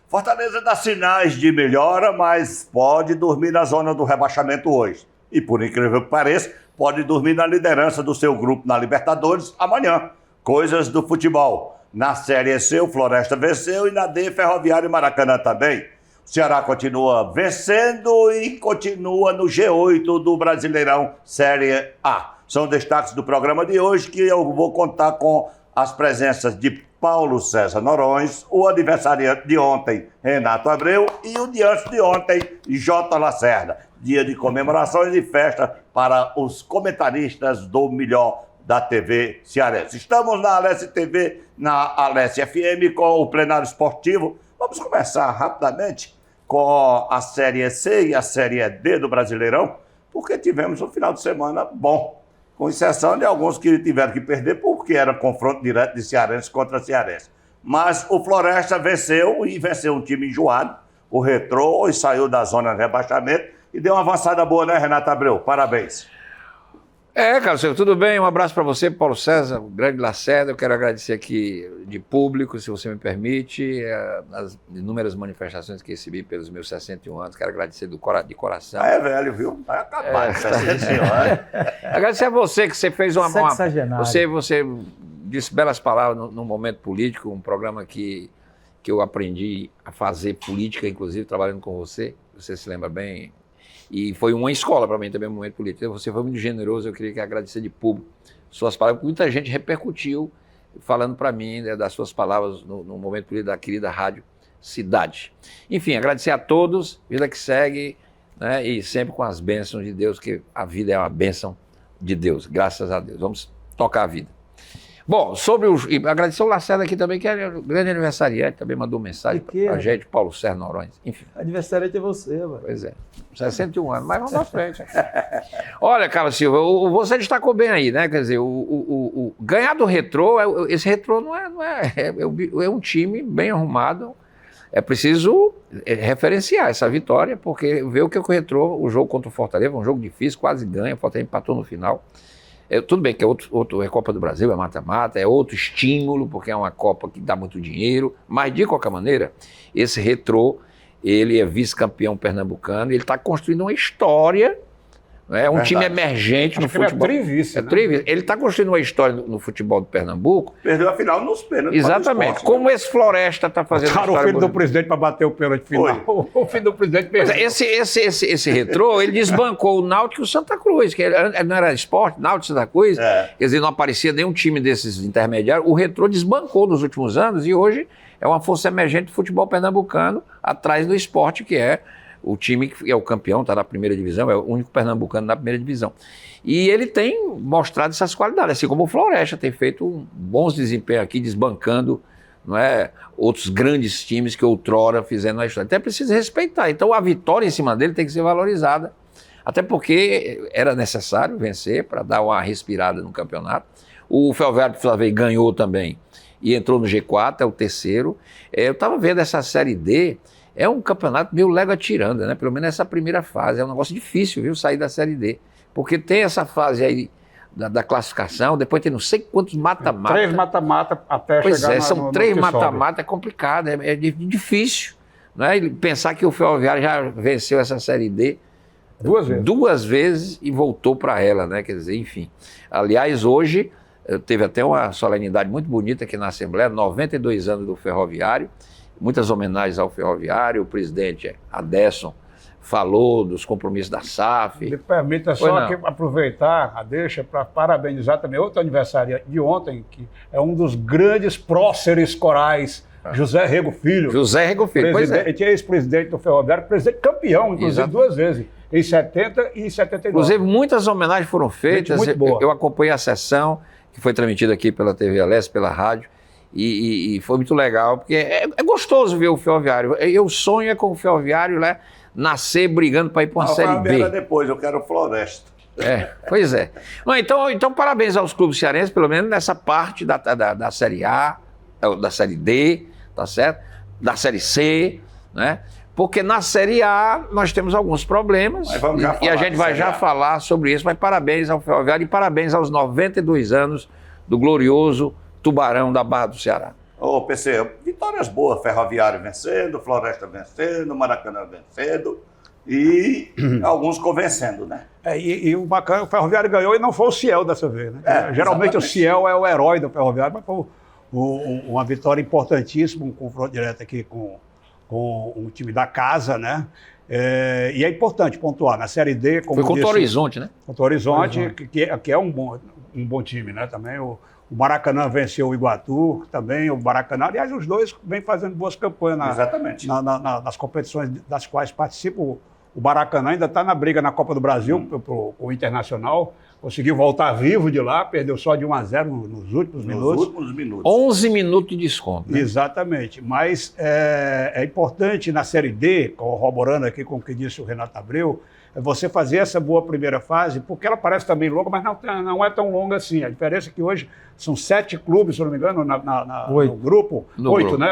Fortaleza dá sinais de melhora, mas pode dormir na zona do rebaixamento hoje. E, por incrível que pareça, pode dormir na liderança do seu grupo na Libertadores amanhã. Coisas do futebol. Na Série C, o Floresta venceu e na D, Ferroviário e Maracanã também. O Ceará continua vencendo e continua no G8 do Brasileirão Série A. São destaques do programa de hoje que eu vou contar com as presenças de Paulo César Noronha, o aniversariante de ontem, Renato Abreu, e o de antes de ontem, Jota Lacerda. Dia de comemorações e festa para os comentaristas do melhor da TV cearense. Estamos na Alesse TV, na Alesse FM, com o plenário esportivo. Vamos começar rapidamente com a Série C e a Série D do Brasileirão, porque tivemos um final de semana bom, com exceção de alguns que tiveram que perder porque era confronto direto de cearense contra cearense. Mas o Floresta venceu e venceu um time enjoado, o Retrô, e saiu da zona de rebaixamento e deu uma avançada boa, né, Renato Abreu? Parabéns. Carlos, tudo bem? Um abraço para você, Paulo César, o grande Lacerda. Eu quero agradecer aqui de público, se você me permite, as inúmeras manifestações que recebi pelos meus 61 anos. Quero agradecer de coração. É velho, viu? Vai acabar, 61 anos. Agradecer a você, que você fez Sexagenário. Você disse belas palavras no Momento Político, um programa que eu aprendi a fazer política, inclusive trabalhando com você se lembra bem. E foi uma escola para mim também, um momento político. Você foi muito generoso, eu queria agradecer de público suas palavras. Muita gente repercutiu falando para mim, né, das suas palavras no momento político da querida Rádio Cidade. Enfim, agradecer a todos, vida que segue, né, e sempre com as bênçãos de Deus, que a vida é uma bênção de Deus, graças a Deus. Vamos tocar a vida. Bom, e agradecer o Lacerda aqui também, que é o grande aniversariante, também mandou mensagem para a gente, Paulo César Noronha. Enfim. Aniversariante é você, mano. Pois é, 61 anos, mas vamos à frente. Olha, Carlos Silva, você destacou bem aí, né? Quer dizer, ganhar do Retrô, esse Retrô é um time bem arrumado. É preciso referenciar essa vitória, porque ver o que o Retrô, o jogo contra o Fortaleza, um jogo difícil, quase ganha, o Fortaleza empatou no final. Tudo bem que é Copa do Brasil, é mata-mata, é outro estímulo, porque é uma Copa que dá muito dinheiro, mas de qualquer maneira, esse Retrô, ele é vice-campeão pernambucano, ele está construindo uma história, né? Um time emergente no futebol. Ele é trivice, né? Ele está construindo uma história no futebol do Pernambuco. Perdeu a final nos pênaltis. Exatamente. Esporte, como esse Floresta está fazendo Botaram o filho do presidente para bater o pênalti final. O filho do presidente perdeu. Esse Retrô, ele desbancou o Náutico e o Santa Cruz, que não era esporte, Náutico e Santa Cruz, quer dizer, não aparecia nenhum time desses intermediários. O Retrô desbancou nos últimos anos e hoje é uma força emergente do futebol pernambucano, atrás do esporte, que é o time que é o campeão, está na primeira divisão, é o único pernambucano na primeira divisão. E ele tem mostrado essas qualidades, assim como o Floresta tem feito bons desempenhos aqui, desbancando, não é, outros grandes times que outrora fizeram na história. Então é preciso respeitar. Então a vitória em cima dele tem que ser valorizada, até porque era necessário vencer para dar uma respirada no campeonato. O Ferroviário ganhou também e entrou no G4, é o terceiro. Eu estava vendo essa Série D. É um campeonato meio légua tirando, né? Pelo menos essa primeira fase. É um negócio difícil, viu? Sair da Série D. Porque tem essa fase aí da classificação, depois tem não sei quantos mata-mata. 3 mata-mata até pois chegar são 3 mata-mata, é complicado, é difícil. Né? E pensar que o Ferroviário já venceu essa Série D 2 vezes e voltou para ela, né? Quer dizer, enfim. Aliás, hoje teve até uma solenidade muito bonita aqui na Assembleia, 92 anos do Ferroviário. Muitas homenagens ao Ferroviário, o presidente Adesson falou dos compromissos da SAF. Me permita só aproveitar a deixa para parabenizar também outro aniversário de ontem, que é um dos grandes próceres corais, José Rego Filho. José Rego Filho, pois é. Ele é ex-presidente do Ferroviário, presidente campeão, inclusive, 2 vezes, em 70 e 79. Inclusive, muitas homenagens foram feitas. Muito boa. Eu acompanhei a sessão, que foi transmitida aqui pela TV Alesse, pela rádio. E foi muito legal, porque é gostoso ver o Ferroviário. Eu sonho com o Ferroviário, né, nascer brigando para ir para uma Série B. Depois, eu quero o Floresta. Pois é. Então, parabéns aos clubes cearenses, pelo menos nessa parte da Série A, da Série D, tá certo? Da Série C, né? Porque na Série A nós temos alguns problemas e a gente vai já falar sobre isso, mas parabéns ao Ferroviário e parabéns aos 92 anos do glorioso Tubarão da Barra do Ceará. Ô, PC, vitórias boas. Ferroviário vencendo, Floresta vencendo, Maracanã vencendo e alguns convencendo, né? E o bacana, o Ferroviário ganhou e não foi o Ciel dessa vez, né? Geralmente exatamente. O Ciel é o herói do Ferroviário, mas foi uma vitória importantíssima, um confronto direto aqui com um time da casa, né? E é importante pontuar. Na Série D, como Foi contra o Horizonte, né? Contra o Horizonte, que é um bom time, né? Também o Maracanã venceu o Iguatu, também o Maracanã. Aliás, os dois vêm fazendo boas campanhas Exatamente. nas competições das quais participam. O Maracanã ainda está na briga na Copa do Brasil com o Internacional. Conseguiu voltar vivo de lá, perdeu só de 1-0 nos últimos minutos. Nos últimos minutos. 11 minutos de desconto. Né? Exatamente. Mas é importante na Série D, corroborando aqui com o que disse o Renato Abreu, você fazer essa boa primeira fase, porque ela parece também longa, mas não é tão longa assim. A diferença é que hoje são 7 clubes, se não me engano, no grupo. 8, né?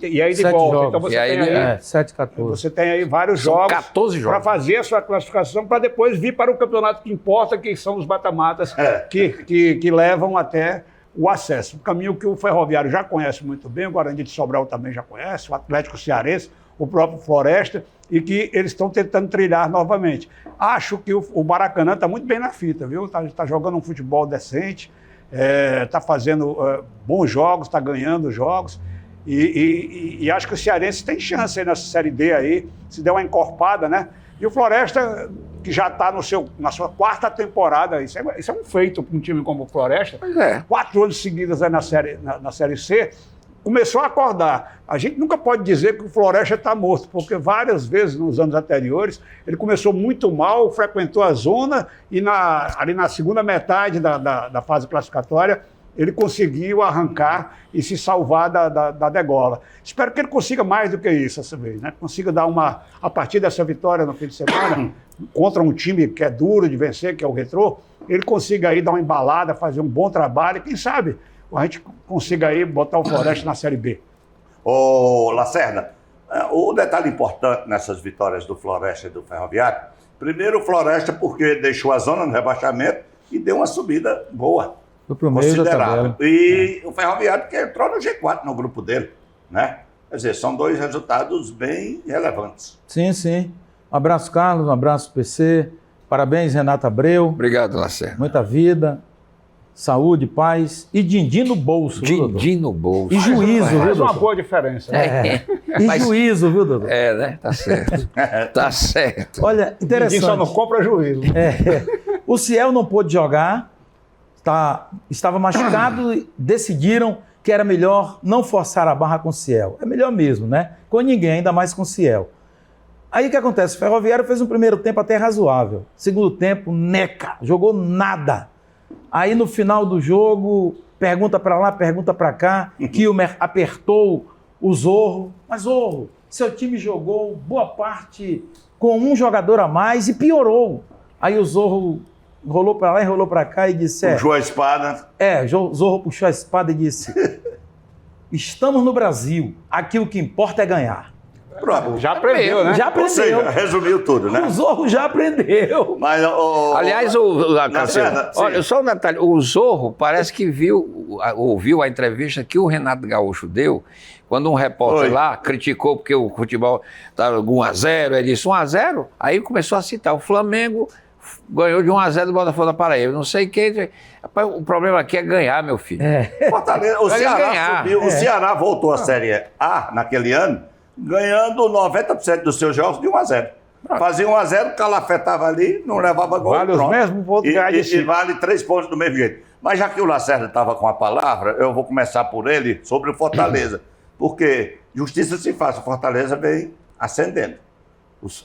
E aí de 7 volta. jogos. Então você E aí tem aí 7, 14. você tem aí vários São jogos 14 jogos. para fazer a sua classificação, para depois vir para o campeonato que importa, que são os mata-matas que levam até o acesso. Um caminho que o Ferroviário já conhece muito bem, o Guarani de Sobral também já conhece, o Atlético Cearense, o próprio Floresta, e que eles estão tentando trilhar novamente. Acho que o Maracanã está muito bem na fita, viu? Está jogando um futebol decente, está fazendo bons jogos, está ganhando jogos. E acho que o Cearense tem chance aí nessa Série D aí, se der uma encorpada, né? E o Floresta, que já está na sua 4ª temporada, isso é um feito para um time como o Floresta. Pois é. 4 anos seguidos aí na série C, começou a acordar. A gente nunca pode dizer que o Floresta está morto, porque várias vezes nos anos anteriores ele começou muito mal, frequentou a zona e ali na segunda metade da fase classificatória ele conseguiu arrancar e se salvar da degola. Espero que ele consiga mais do que isso essa vez, né? Consiga dar a partir dessa vitória no fim de semana, contra um time que é duro de vencer, que é o Retrô, ele consiga aí dar uma embalada, fazer um bom trabalho, e quem sabe a gente consiga aí botar o Floresta na Série B. Ô, Lacerda, o detalhe importante nessas vitórias do Floresta e do Ferroviário, primeiro o Floresta porque deixou a zona no rebaixamento e deu uma subida boa. Foi pro meio da Considerável. tabela. E o Ferroviário que entrou no G4 no grupo dele, né? Quer dizer, são 2 resultados bem relevantes. Sim, sim. Um abraço, Carlos, um abraço, PC. Parabéns, Renato Abreu. Obrigado, Lacerda. Muita vida, saúde, paz e din-din no bolso, viu, Dodô? Din-din no bolso. E juízo, viu, Faz uma Dodô? boa diferença. E Mas- juízo, viu, Dodô? né? Tá certo. Tá certo. Olha, Ninguém só não interessante. compra juízo. O Ciel não pôde jogar, estava machucado e decidiram que era melhor não forçar a barra com o Ciel. É melhor mesmo, né? Com ninguém, ainda mais com o Ciel. Aí o que acontece? O Ferroviário fez um primeiro tempo até razoável. Segundo tempo, neca, jogou nada. Aí no final do jogo, pergunta para lá, pergunta para cá, Kilmer apertou o Zorro. Mas Zorro, seu time jogou boa parte com um jogador a mais e piorou. Aí o Zorro rolou para lá e rolou para cá e disse... Puxou a espada. Zorro puxou a espada e disse: estamos no Brasil, aqui o que importa é ganhar. Pronto. Já aprendeu, né? Já Ou seja, aprendeu. resumiu tudo, né? O Zorro já aprendeu. Mas, Aliás, Lacerda, sim. olha, só um detalhe. O Zorro parece que ouviu a entrevista que o Renato Gaúcho deu, quando um repórter Oi. lá criticou porque o futebol estava 1-0, ele disse 1-0, aí começou a citar o Flamengo ganhou de 1-0 do Botafogo da Paraíba, não sei quem. Rapaz, o problema aqui é ganhar, meu filho. Fortaleza, o Vai Ceará ganhar. subiu, o Ceará voltou à Série A naquele ano, ganhando 90% dos seus jogos de 1-0. Fazia 1-0, o Calafé estava ali, não levava gol. Vale os pronto. mesmos pontos ganhar de E si. vale 3 pontos do mesmo jeito. Mas já que o Lacerda estava com a palavra, eu vou começar por ele sobre o Fortaleza. Porque justiça se faz, o Fortaleza vem ascendendo. Os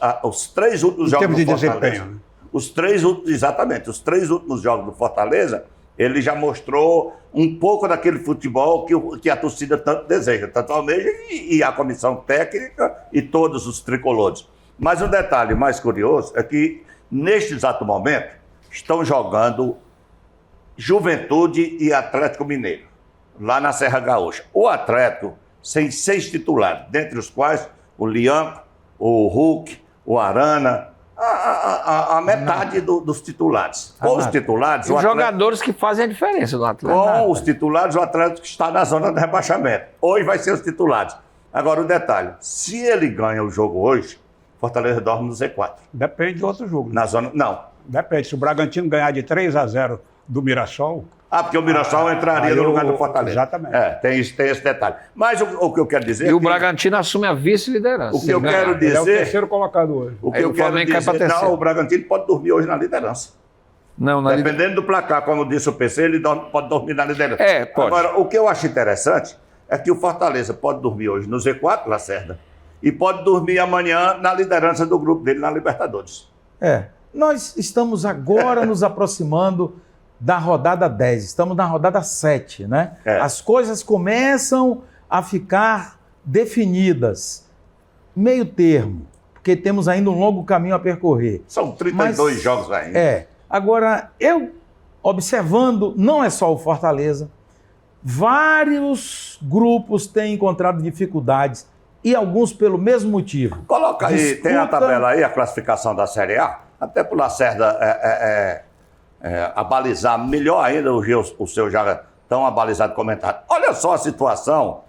3 últimos Em jogos termos do de Fortaleza. desempenho, né? Os 3 últimos jogos do Fortaleza, ele já mostrou um pouco daquele futebol que a torcida tanto deseja, tanto almeja e a comissão técnica e todos os tricolores. Mas um detalhe mais curioso é que, neste exato momento, estão jogando Juventude e Atlético Mineiro, lá na Serra Gaúcha. O Atlético tem 6 titulares, dentre os quais o Liam, o Hulk, o Arana, a metade dos titulares. Com os titulares, Os jogadores que fazem a diferença do Atlético. com os titulares, o Atlético está na zona de rebaixamento. Hoje vai ser os titulares. Agora, o detalhe, se ele ganha o jogo hoje, Fortaleza dorme no Z4. Depende do outro jogo. Na zona... Não. Depende. Se o Bragantino ganhar de 3-0 do Mirassol... Porque o Mirassol entraria no lugar do Fortaleza. Exatamente. Tem esse detalhe. Mas o que eu quero dizer E é o que... Bragantino assume a vice-liderança. O que eu quero Ele é o dizer... terceiro colocado hoje. O que Aí eu o quero Flamengo cai pra dizer... terceiro. Não, o Bragantino pode dormir hoje na liderança. Não, na Dependendo do placar, como disse o PC, ele pode dormir na liderança. Pode. Agora, o que eu acho interessante é que o Fortaleza pode dormir hoje no Z4, Lacerda, e pode dormir amanhã na liderança do grupo dele na Libertadores. Nós estamos agora nos aproximando da rodada 10, estamos na rodada 7, né? As coisas começam a ficar definidas, meio termo, porque temos ainda um longo caminho a percorrer. São 32 jogos ainda. Agora, eu observando, não é só o Fortaleza, vários grupos têm encontrado dificuldades e alguns pelo mesmo motivo. Coloca aí, tem a tabela aí, a classificação da Série A, até para o Lacerda abalizar melhor ainda o seu já tão abalizado comentário. Olha só a situação.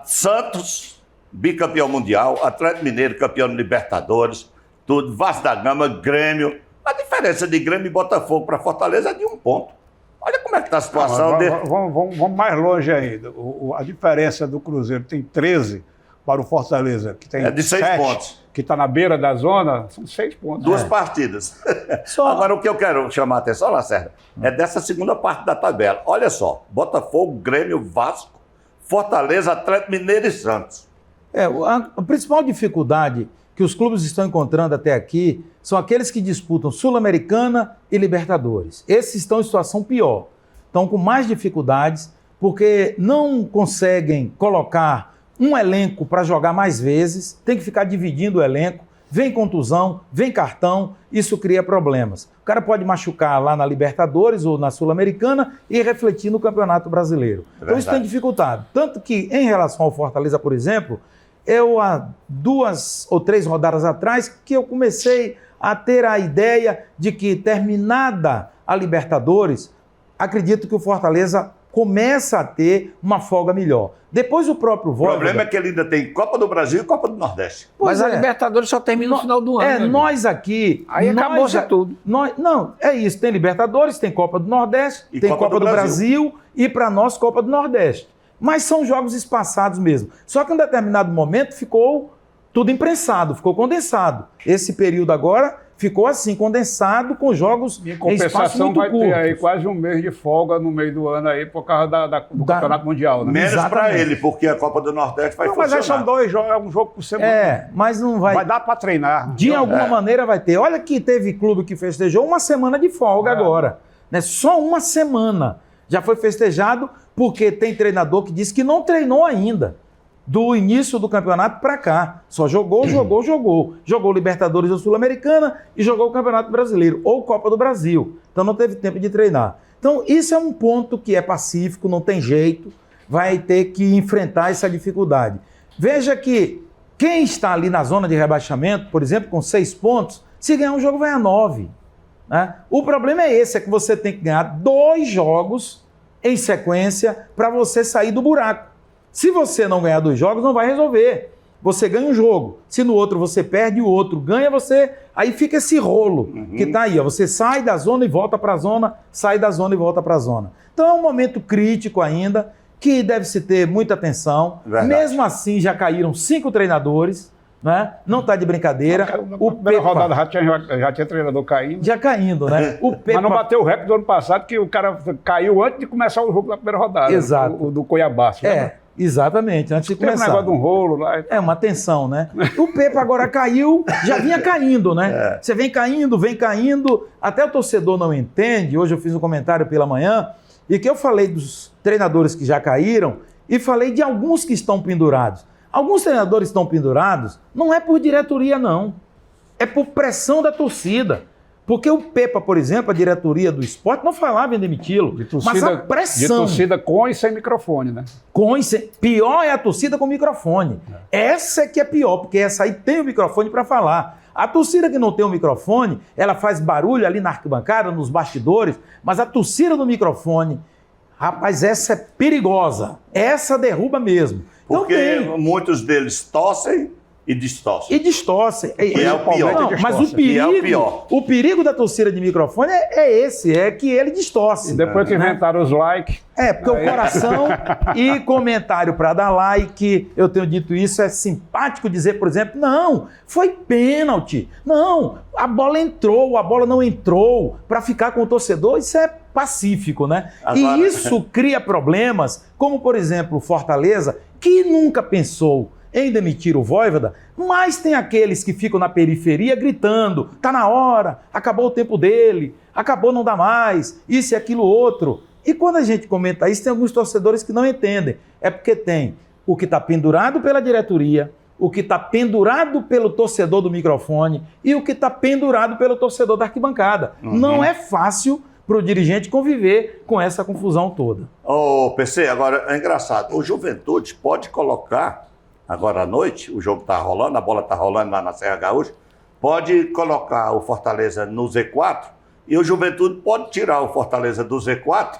Santos, bicampeão mundial, Atlético Mineiro, campeão de Libertadores, tudo, Vasco da Gama, Grêmio. A diferença de Grêmio e Botafogo para Fortaleza é de 1 ponto. Olha como é que está a situação dele. Vamos mais longe ainda. A diferença do Cruzeiro tem 13 para o Fortaleza, que tem É de 6 7, pontos. que está na beira da zona, são 6 pontos. 2 partidas. Agora, o que eu quero chamar a atenção, Lacerda, é dessa segunda parte da tabela. Olha só, Botafogo, Grêmio, Vasco, Fortaleza, Atlético Mineiro e Santos. A principal dificuldade que os clubes estão encontrando até aqui são aqueles que disputam Sul-Americana e Libertadores. Esses estão em situação pior. Estão com mais dificuldades porque não conseguem colocar um elenco para jogar mais vezes, tem que ficar dividindo o elenco, vem contusão, vem cartão, isso cria problemas. O cara pode machucar lá na Libertadores ou na Sul-Americana e refletir no Campeonato Brasileiro. Então isso tem dificultado. Tanto que, em relação ao Fortaleza, por exemplo, eu há 2 ou 3 rodadas atrás que eu comecei a ter a ideia de que, terminada a Libertadores, acredito que o Fortaleza começa a ter uma folga melhor. Depois o próprio O Voivoda... problema é que ele ainda tem Copa do Brasil e Copa do Nordeste. Mas a Libertadores só termina no final do ano. Nós aqui... Aí acabou-se tudo. Não, é isso. Tem Libertadores, tem Copa do Nordeste, E tem Copa Copa do do Brasil e, para nós, Copa do Nordeste. Mas são jogos espaçados mesmo. Só que em um determinado momento ficou tudo imprensado, ficou condensado. Esse período agora ficou assim, condensado, com jogos Em em espaço compensação, muito vai curto. ter aí quase um mês de folga no meio do ano aí por causa do Campeonato Mundial, né? Menos para Exatamente. ele, porque a Copa do Nordeste vai Não, mas funcionar. aí são 2 jogos, é um jogo por semana. Mas não vai... Vai dar para treinar. De alguma maneira vai ter. Olha que teve clube que festejou uma semana de folga agora. Né? Só uma semana. Já foi festejado porque tem treinador que diz que não treinou ainda. Do início do campeonato para cá. Só jogou. Jogou Libertadores ou Sul-Americana e jogou o Campeonato Brasileiro ou Copa do Brasil. Então não teve tempo de treinar. Então isso é um ponto que é pacífico, não tem jeito. Vai ter que enfrentar essa dificuldade. Veja que quem está ali na zona de rebaixamento, por exemplo, com 6 pontos, se ganhar um jogo vai a 9. Né? O problema é esse, é que você tem que ganhar 2 jogos em sequência para você sair do buraco. Se você não ganhar 2 jogos, não vai resolver. Você ganha um jogo. Se no outro você perde, o outro ganha, aí fica esse rolo que está aí. Ó. Você sai da zona e volta para a zona, sai da zona e volta para a zona. Então é um momento crítico ainda, que deve-se ter muita atenção. Verdade. Mesmo assim, já caíram 5 treinadores. Né? Não está de brincadeira. Na primeira rodada já tinha treinador caindo. Já caindo, né? O Pepa... Mas não bateu o recorde do ano passado, que o cara caiu antes de começar o jogo da primeira rodada. Exato. O do Cuiabá. Exatamente, antes de Teve um começar. negócio de um rolo lá. É uma tensão, né? O Pepa agora caiu, já vinha caindo, né? Você vem caindo, até o torcedor não entende. Hoje eu fiz um comentário pela manhã e que eu falei dos treinadores que já caíram e falei de alguns que estão pendurados. Alguns treinadores estão pendurados, não é por diretoria, não. É por pressão da torcida. Porque o Pepa, por exemplo, a diretoria do esporte, não falava em demiti-lo. Mas a pressão... De torcida com e sem microfone, né? Pior é a torcida com microfone. Essa é que é pior, porque essa aí tem o microfone para falar. A torcida que não tem o microfone, ela faz barulho ali na arquibancada, nos bastidores, mas a torcida do microfone, rapaz, essa é perigosa. Essa derruba mesmo. Então Porque muitos deles tossem e distorcem. E distorcem. E é o pior. Não, mas o E é o perigo, pior. o perigo da torcida de microfone é esse, é que ele distorce. E depois que inventaram os likes. Porque o coração e comentário para dar like, eu tenho dito isso, é simpático dizer, por exemplo, não, foi pênalti, não, a bola entrou, a bola não entrou, para ficar com o torcedor, isso é pacífico, né? Agora... E isso cria problemas, como por exemplo o Fortaleza, que nunca pensou em demitir o Vojvoda, mas tem aqueles que ficam na periferia gritando, tá na hora, acabou o tempo dele, acabou, não dá mais, isso e aquilo outro. E quando a gente comenta isso, tem alguns torcedores que não entendem. É porque tem o que está pendurado pela diretoria, o que está pendurado pelo torcedor do microfone e o que está pendurado pelo torcedor da arquibancada. Não é fácil para o dirigente conviver com essa confusão toda. Ô, PC, agora é engraçado. O Juventude pode colocar, agora à noite, o jogo está rolando, a bola está rolando lá na Serra Gaúcha, pode colocar o Fortaleza no Z4 e o Juventude pode tirar o Fortaleza do Z4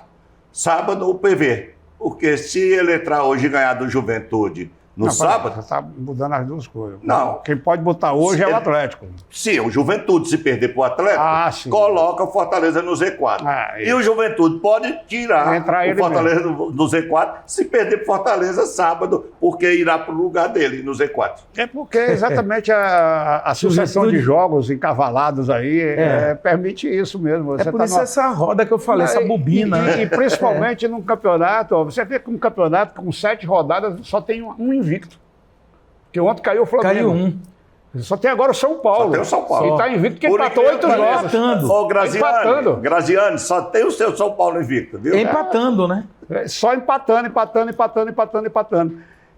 sábado o PV. Porque se ele entrar hoje e ganhar do Juventude no sábado... Você está mudando as duas coisas. Não. Quem pode botar hoje é o Atlético. Se o Juventude se perder para o Atlético, coloca o Fortaleza no Z4. E o Juventude pode tirar o Fortaleza do Z4 se perder para o Fortaleza sábado, porque irá para o lugar dele no Z4. É porque exatamente a sucessão de jogos encavalados aí permite isso mesmo. Você por isso essa roda que eu falei, essa bobina. E principalmente num campeonato, você vê que um campeonato com 7 rodadas só tem um invicto. Porque ontem caiu o Flamengo. Caiu um. Só tem agora o São Paulo. Só tem o São Paulo. E está invicto porque empatou 8 jogos. Ô, Graziani, só tem o seu São Paulo invicto, viu? Empatando, né? Só empatando.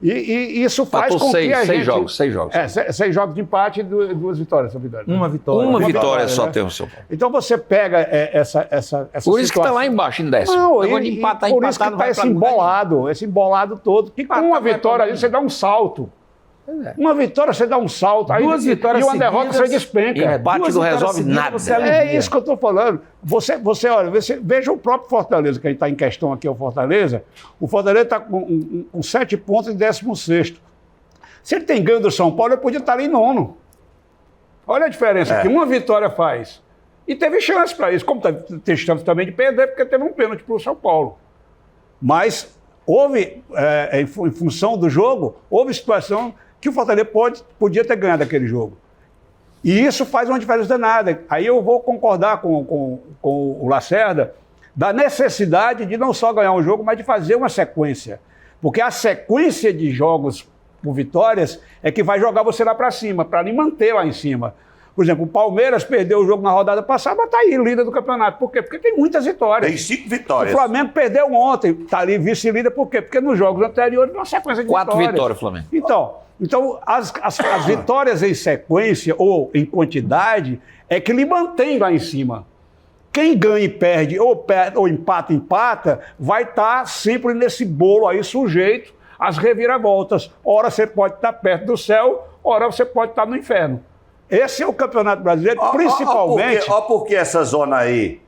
E isso faz com que a gente... 6 jogos. 6 jogos de empate e 2 vitórias. Uma vitória. Uma vitória só tem o São Paulo. Então você pega essa por isso que está lá embaixo, em 10º. Não, por isso que está esse embolado todo. Que com uma vitória ali você dá um salto. Uma vitória você dá um salto. Duas vitórias e uma derrota você despenca. Empate não resolve nada. É isso que eu estou falando. Olha, veja o próprio Fortaleza, que está em questão aqui, o Fortaleza. O Fortaleza está com 7 pontos em 16º. Se ele tem ganho do São Paulo, ele podia estar ali em 9º. Olha a diferença que uma vitória faz. E teve chance para isso, como teve chance também de perder, porque teve um pênalti para o São Paulo. Mas houve, em função do jogo, houve situação que o Fortaleza podia ter ganhado aquele jogo. E isso faz uma diferença danada. Aí eu vou concordar com o Lacerda da necessidade de não só ganhar um jogo, mas de fazer uma sequência. Porque a sequência de jogos por vitórias é que vai jogar você lá para cima, para lhe manter lá em cima. Por exemplo, o Palmeiras perdeu o jogo na rodada passada, mas está aí, líder do campeonato. Por quê? Porque tem muitas vitórias. Tem 5 vitórias. O Flamengo perdeu ontem, está ali vice-líder. Por quê? Porque nos jogos anteriores, uma sequência de 4 vitórias. 4 vitórias, Flamengo. Então as vitórias em sequência ou em quantidade é que lhe mantém lá em cima. Quem ganha e perde, ou empata, vai estar sempre nesse bolo aí sujeito às reviravoltas. Ora você pode estar perto do céu, ora você pode estar no inferno. Esse é o Campeonato Brasileiro, principalmente... Olha por que essa zona aí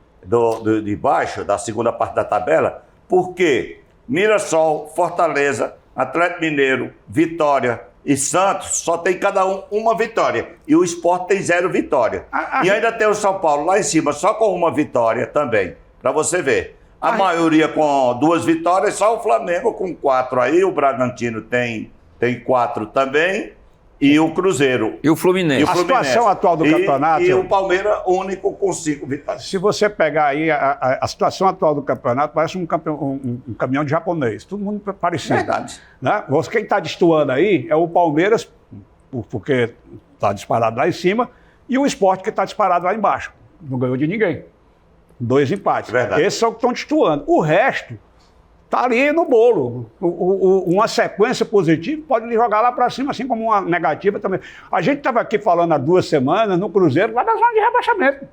de baixo, da segunda parte da tabela, porque Mirassol, Fortaleza, Atlético Mineiro, Vitória e Santos só tem cada uma vitória. E o Sport tem 0 vitória. E ainda tem o São Paulo lá em cima, só com uma vitória também, para você ver. A maioria com 2 vitórias, só o Flamengo com 4 aí, o Bragantino tem 4 também. E o Cruzeiro. E o Fluminense. A situação atual do campeonato... E o Palmeiras único com 5 vitórias. Se você pegar aí a situação atual do campeonato, parece um caminhão de japonês. Todo mundo parecido. Verdade. Né? Quem está destoando aí é o Palmeiras, porque está disparado lá em cima, e o Sport, que está disparado lá embaixo. Não ganhou de ninguém. 2 empates. Verdade. Esses são os que estão destoando. O resto... está ali no bolo. Uma sequência positiva pode lhe jogar lá para cima, assim como uma negativa também. A gente estava aqui falando há 2 semanas no Cruzeiro, lá na zona de rebaixamento.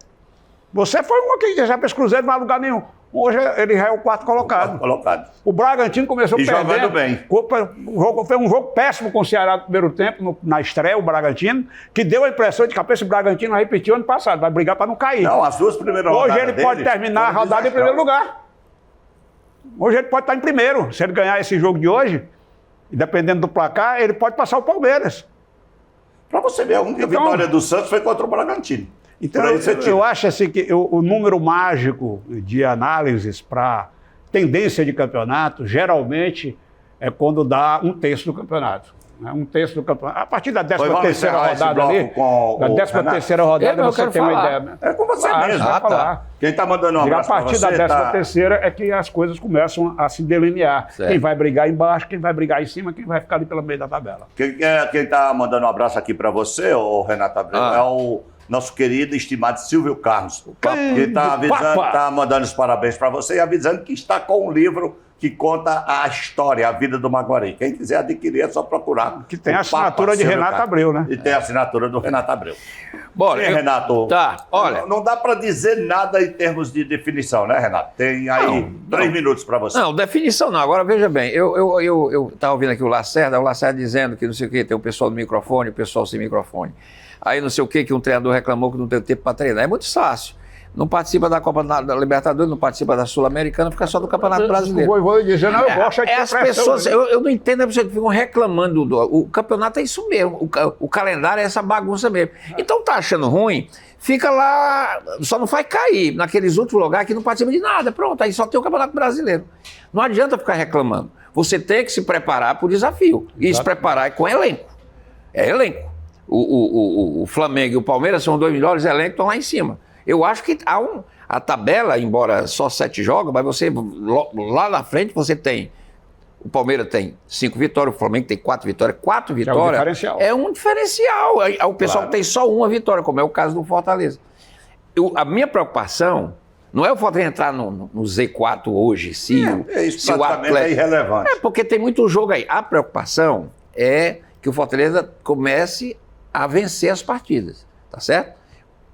Você foi uma que já fez Cruzeiro, não vai a lugar nenhum. Hoje ele já é o quarto colocado. O Bragantino começou perdendo. Jogando bem. Foi um jogo péssimo com o Ceará no primeiro tempo, na estreia, o Bragantino, que deu a impressão de que esse Bragantino vai repetir o ano passado, vai brigar para não cair. Não, as duas primeiras rodadas. Hoje ele pode terminar a rodada em primeiro lugar. Hoje ele pode estar em primeiro. Se ele ganhar esse jogo de hoje, dependendo do placar, ele pode passar o Palmeiras. Para você ver, a única vitória do Santos foi contra o Bragantino. Então, eu acho assim que o número mágico de análises para tendência de campeonato, geralmente, é quando dá 1/3 do campeonato. Né? 1/3 do campeonato. A partir da 13ª rodada ali, da 13ª rodada, você tem uma ideia. Né? É com você mesmo. Quem está mandando um abraço a partir da 13ª é que as coisas começam a se delinear. Certo. Quem vai brigar embaixo, quem vai brigar em cima, quem vai ficar ali pelo meio da tabela. Quem está mandando um abraço aqui para você, Renato Abreu, é o nosso querido e estimado Silvio Carlos, que está mandando os parabéns para você e avisando que está com um livro que conta a história, a vida do Maguari. Quem quiser adquirir é só procurar. Que tem a assinatura de Renato Abreu, né? E tem a assinatura do Renato Abreu. Bom, Renato, olha, não dá para dizer nada em termos de definição, né, Renato? Tem aí 3 minutos para você. Não, definição não. Agora, veja bem, eu estava ouvindo aqui o Lacerda dizendo que não sei o quê, tem o pessoal do microfone, o pessoal sem microfone. Aí não sei o que um treinador reclamou que não tem tempo para treinar. É muito fácil. Não participa da Copa da Libertadores, não participa da Sul-Americana, fica só do Campeonato Brasileiro. Vou dizer, não, eu gosto de as pessoas, eu não entendo, as pessoas ficam reclamando. O campeonato é isso mesmo, o calendário é essa bagunça mesmo. Então tá achando ruim, fica lá, só não faz cair naqueles outros lugares que não participa de nada. Pronto, aí só tem o Campeonato Brasileiro. Não adianta ficar reclamando. Você tem que se preparar para o desafio. E se preparar com elenco. É elenco. O Flamengo e o Palmeiras são os 2 melhores elencos, estão lá em cima. Eu acho que a tabela, embora só 7 jogos, mas você lá na frente você tem. O Palmeiras tem 5 vitórias, o Flamengo tem 4 vitórias. 4 vitórias é um diferencial. O pessoal tem só 1 vitória, como é o caso do Fortaleza. A minha preocupação não é o Fortaleza entrar no Z4 hoje, se o Atlético é irrelevante. É porque tem muito jogo aí. A preocupação é que o Fortaleza comece a vencer as partidas, tá certo?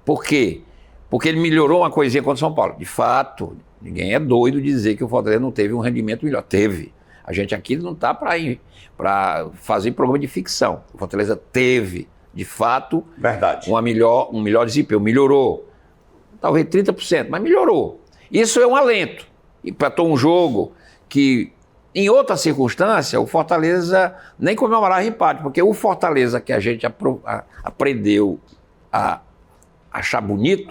Por quê? Porque ele melhorou uma coisinha contra o São Paulo. De fato, ninguém é doido de dizer que o Fortaleza não teve um rendimento melhor. Teve. A gente aqui não está para fazer programa de ficção. O Fortaleza teve, de fato, um melhor desempenho. Melhorou. Talvez 30%, mas melhorou. Isso é um alento. E para um jogo que, em outra circunstância, o Fortaleza nem comemorava empate, porque o Fortaleza que a gente aprendeu a achar bonito,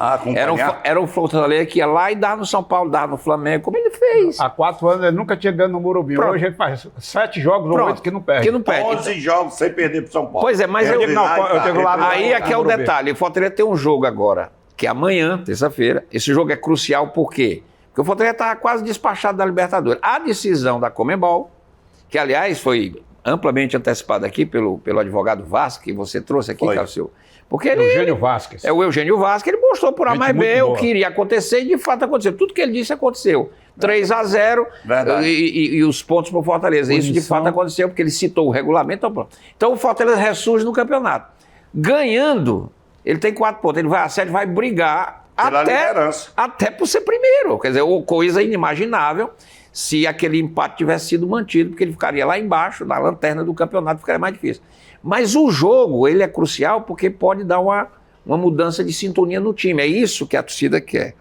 era um Fortaleza que ia lá e dava no São Paulo, dava no Flamengo, como ele fez. Há 4 anos ele nunca tinha ganho no Morumbi. Pronto. Hoje ele faz 7 jogos ou 8 que não perde. 11 jogos sem perder pro São Paulo. Pois é, mas eu digo lá. Aí é que é o detalhe. O Fortaleza tem um jogo agora, que é amanhã, terça-feira. Esse jogo é crucial por quê? Porque o Fortaleza estava quase despachado da Libertadores. A decisão da Conmebol, que aliás foi amplamente antecipada aqui pelo advogado Vasco, que você trouxe aqui, que é o seu. Porque Eugênio Vasquez. É o Eugênio Vasquez, ele mostrou por A mais B o que iria acontecer e de fato aconteceu. Tudo que ele disse aconteceu. 3-0 e os pontos para o Fortaleza. Isso de fato aconteceu porque ele citou o regulamento. Então o Fortaleza ressurge no campeonato. Ganhando, ele tem 4 pontos. Ele vai a 7, vai brigar até por ser primeiro. Quer dizer, coisa inimaginável se aquele empate tivesse sido mantido, porque ele ficaria lá embaixo, na lanterna do campeonato, ficaria mais difícil. Mas o jogo, ele é crucial porque pode dar uma mudança de sintonia no time. É isso que a torcida quer.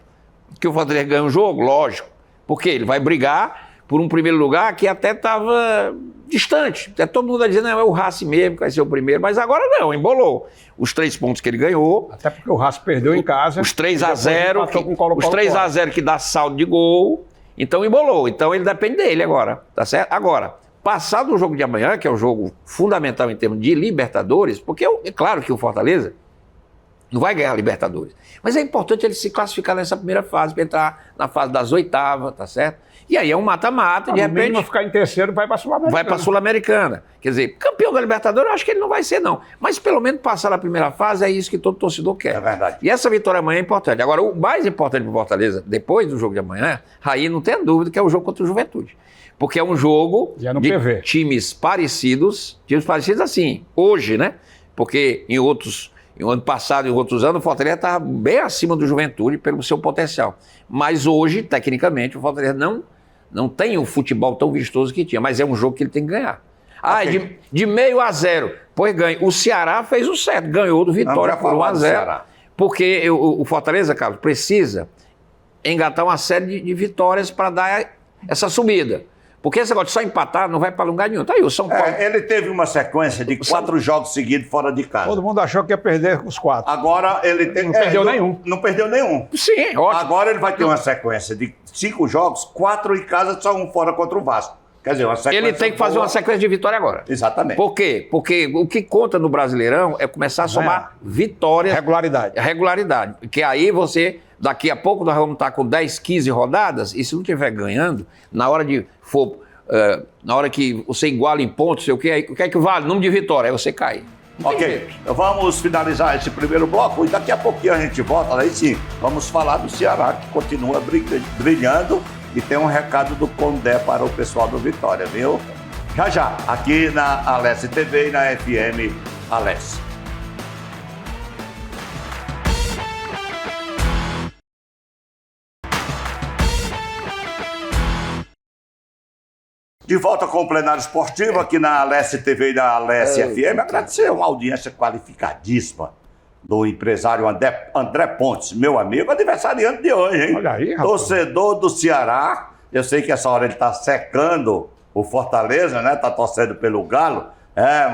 Que o Fortaleza ganhe um jogo, lógico. Porque ele vai brigar por um primeiro lugar que até estava distante. Até todo mundo dizendo, não, é o Racing mesmo que vai ser o primeiro. Mas agora não, embolou. Os 3 pontos que ele ganhou. Até porque o Racing perdeu em casa. Os 3-0 os 3-0 que dá saldo de gol. Então embolou. Então ele depende dele agora. Tá certo? Agora, passado o jogo de amanhã, que é o jogo fundamental em termos de Libertadores, porque é claro que o Fortaleza não vai ganhar a Libertadores, mas é importante ele se classificar nessa primeira fase, para entrar na fase das 8ª, tá certo? E aí é um mata-mata, de repente... Mesmo ficar em terceiro, vai para a Sul-Americana. Vai para a Sul-Americana. Quer dizer, campeão da Libertadores, eu acho que ele não vai ser, não. Mas pelo menos passar na primeira fase é isso que todo torcedor quer. É verdade. E essa vitória amanhã é importante. Agora, o mais importante para o Fortaleza, depois do jogo de amanhã, aí não tem dúvida que é o jogo contra o Juventude. Porque é um jogo de times parecidos assim, hoje, né? Porque em outros No ano passado e outros anos, o Fortaleza estava bem acima do Juventude pelo seu potencial. Mas hoje, tecnicamente, o Fortaleza não tem o futebol tão vistoso que tinha, mas é um jogo que ele tem que ganhar. Okay. De 0-0, pois ganha. O Ceará fez o certo, ganhou do Vitória por 1-0. Porque o Fortaleza, Carlos, precisa engatar uma série de vitórias para dar essa subida. Porque esse negócio de só empatar não vai para lugar nenhum. Tá aí, o São Paulo. Ele teve uma sequência de 4 jogos seguidos fora de casa. Todo mundo achou que ia perder os 4. Agora ele tem. Não perdeu nenhum. Não perdeu nenhum. Sim, ótimo. Agora ele vai ter uma sequência de 5 jogos, 4 em casa, só um fora contra o Vasco. Quer dizer, uma sequência. Ele tem que fazer uma sequência de vitória agora. Exatamente. Por quê? Porque o que conta no Brasileirão é começar a somar vitórias. Regularidade. Porque aí você, daqui a pouco, nós vamos estar com 10, 15 rodadas, e se não estiver ganhando, na hora que você iguala em pontos, sei o que é que vale? Número de vitória, aí você cai. Ok, vamos finalizar esse primeiro bloco e daqui a pouquinho a gente volta, aí sim, vamos falar do Ceará, que continua brilhando e tem um recado do Condé para o pessoal do Vitória, viu? Já, aqui na Alesse TV e na FM Alesse. De volta com o Plenário Esportivo aqui na Alesse TV e na Alesse FM. Agradecer uma audiência qualificadíssima do empresário André Pontes, meu amigo, aniversariante de hoje, hein? Olha aí, rapaz. Torcedor do Ceará. Eu sei que essa hora ele está secando o Fortaleza, né? Está torcendo pelo Galo.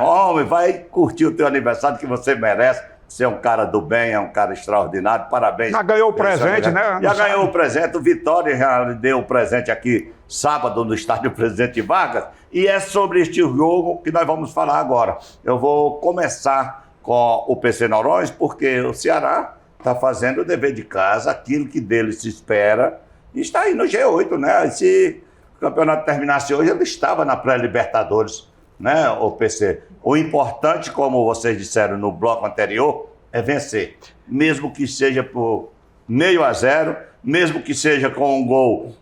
Homem, vai curtir o teu aniversário que você merece. Você é um cara do bem, é um cara extraordinário. Parabéns. Já ganhou o presente, né? Já ganhou o presente. O Vitória já deu o presente aqui sábado no estádio Presidente Vargas. E é sobre este jogo que nós vamos falar agora. Eu vou começar com o PC Noronha, porque o Ceará está fazendo o dever de casa, aquilo que dele se espera. E está aí no G8, né? Se o campeonato terminasse hoje, ele estava na pré-Libertadores, né, o PC? O importante, como vocês disseram no bloco anterior, é vencer. Mesmo que seja por 0,5, mesmo que seja com um gol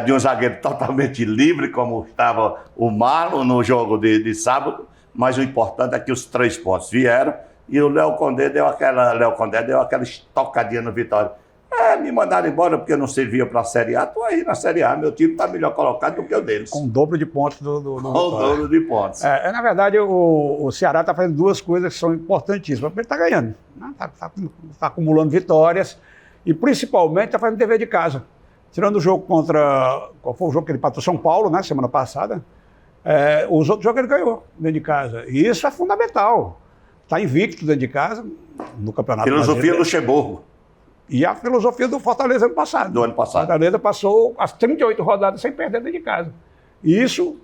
de um zagueiro totalmente livre, como estava o Marlon no jogo de sábado, mas o importante é que os 3 pontos vieram e o Léo Condé deu aquela estocadinha no Vitória. Me mandaram embora porque eu não servia para a Série A. Estou aí na Série A, meu time está melhor colocado do que o deles. Com o dobro de pontos do Com o dobro de pontos. Na verdade, o Ceará está fazendo 2 coisas que são importantíssimas. Ele está ganhando, né? Tá acumulando vitórias e principalmente está fazendo dever de casa. Tirando o jogo contra... Qual foi o jogo que ele empatou? São Paulo, né? Semana passada. Os outros jogos ele ganhou dentro de casa. E isso é fundamental. Está invicto dentro de casa no Campeonato Filosofia Brasileiro. Luxemburgo. E a filosofia do Fortaleza ano passado. Do ano passado. O Fortaleza passou as 38 rodadas sem perder dentro de casa. E isso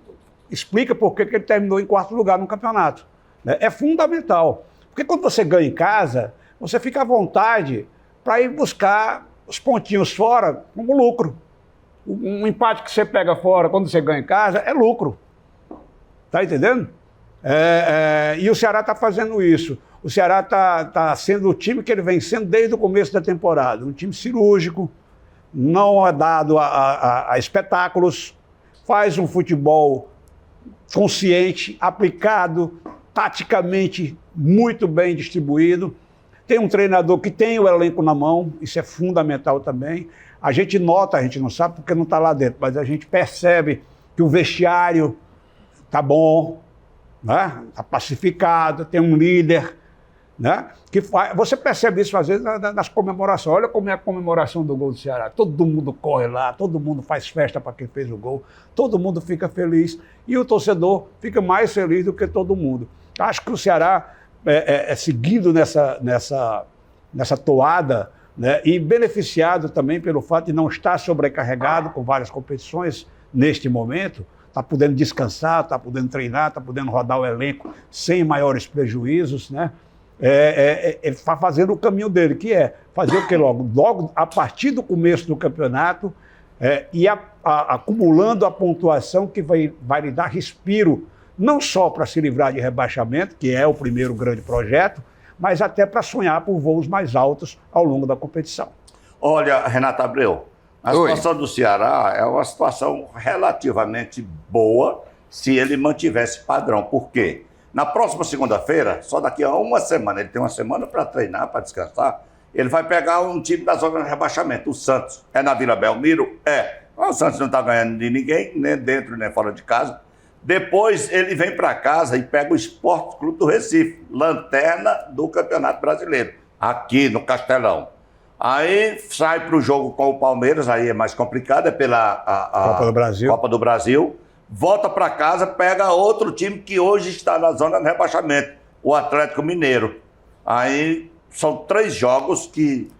explica por que ele terminou em 4º lugar no campeonato. É fundamental. Porque quando você ganha em casa, você fica à vontade para ir buscar os pontinhos fora como lucro. Um empate que você pega fora quando você ganha em casa é lucro. Tá entendendo? E o Ceará está fazendo isso. O Ceará está sendo o time que ele vem sendo desde o começo da temporada. Um time cirúrgico, não é dado a espetáculos, faz um futebol consciente, aplicado, taticamente muito bem distribuído. Tem um treinador que tem o elenco na mão, isso é fundamental também. A gente nota, a gente não sabe porque não está lá dentro, mas a gente percebe que o vestiário está bom, né? Está pacificado, tem um líder. Né? Você percebe isso às vezes nas comemorações. Olha como é a comemoração do gol do Ceará. Todo mundo corre lá, todo mundo faz festa para quem fez o gol, todo mundo fica feliz e o torcedor fica mais feliz do que todo mundo. Acho que o Ceará seguindo nessa toada, né? E beneficiado também pelo fato de não estar sobrecarregado com várias competições neste momento, está podendo descansar, está podendo treinar, está podendo rodar o elenco sem maiores prejuízos, né? Está fazendo o caminho dele, que é fazer o que logo a partir do começo do campeonato e acumulando a pontuação que vai lhe dar respiro, não só para se livrar de rebaixamento, que é o primeiro grande projeto, mas até para sonhar por voos mais altos ao longo da competição. Olha, Renato Abreu, a situação do Ceará é uma situação relativamente boa se ele mantivesse padrão. Por quê? Na próxima segunda-feira, só daqui a uma semana, ele tem uma semana para treinar, para descansar, ele vai pegar um time da zona de rebaixamento, o Santos. É na Vila Belmiro? É. O Santos não está ganhando de ninguém, nem dentro nem fora de casa. Depois ele vem para casa e pega o Sport Clube do Recife, lanterna do Campeonato Brasileiro, aqui no Castelão. Aí sai para o jogo com o Palmeiras, aí é mais complicado, é pela Copa do Brasil. Copa do Brasil. Volta para casa, pega outro time que hoje está na zona de rebaixamento, o Atlético Mineiro. Aí são 3 jogos que,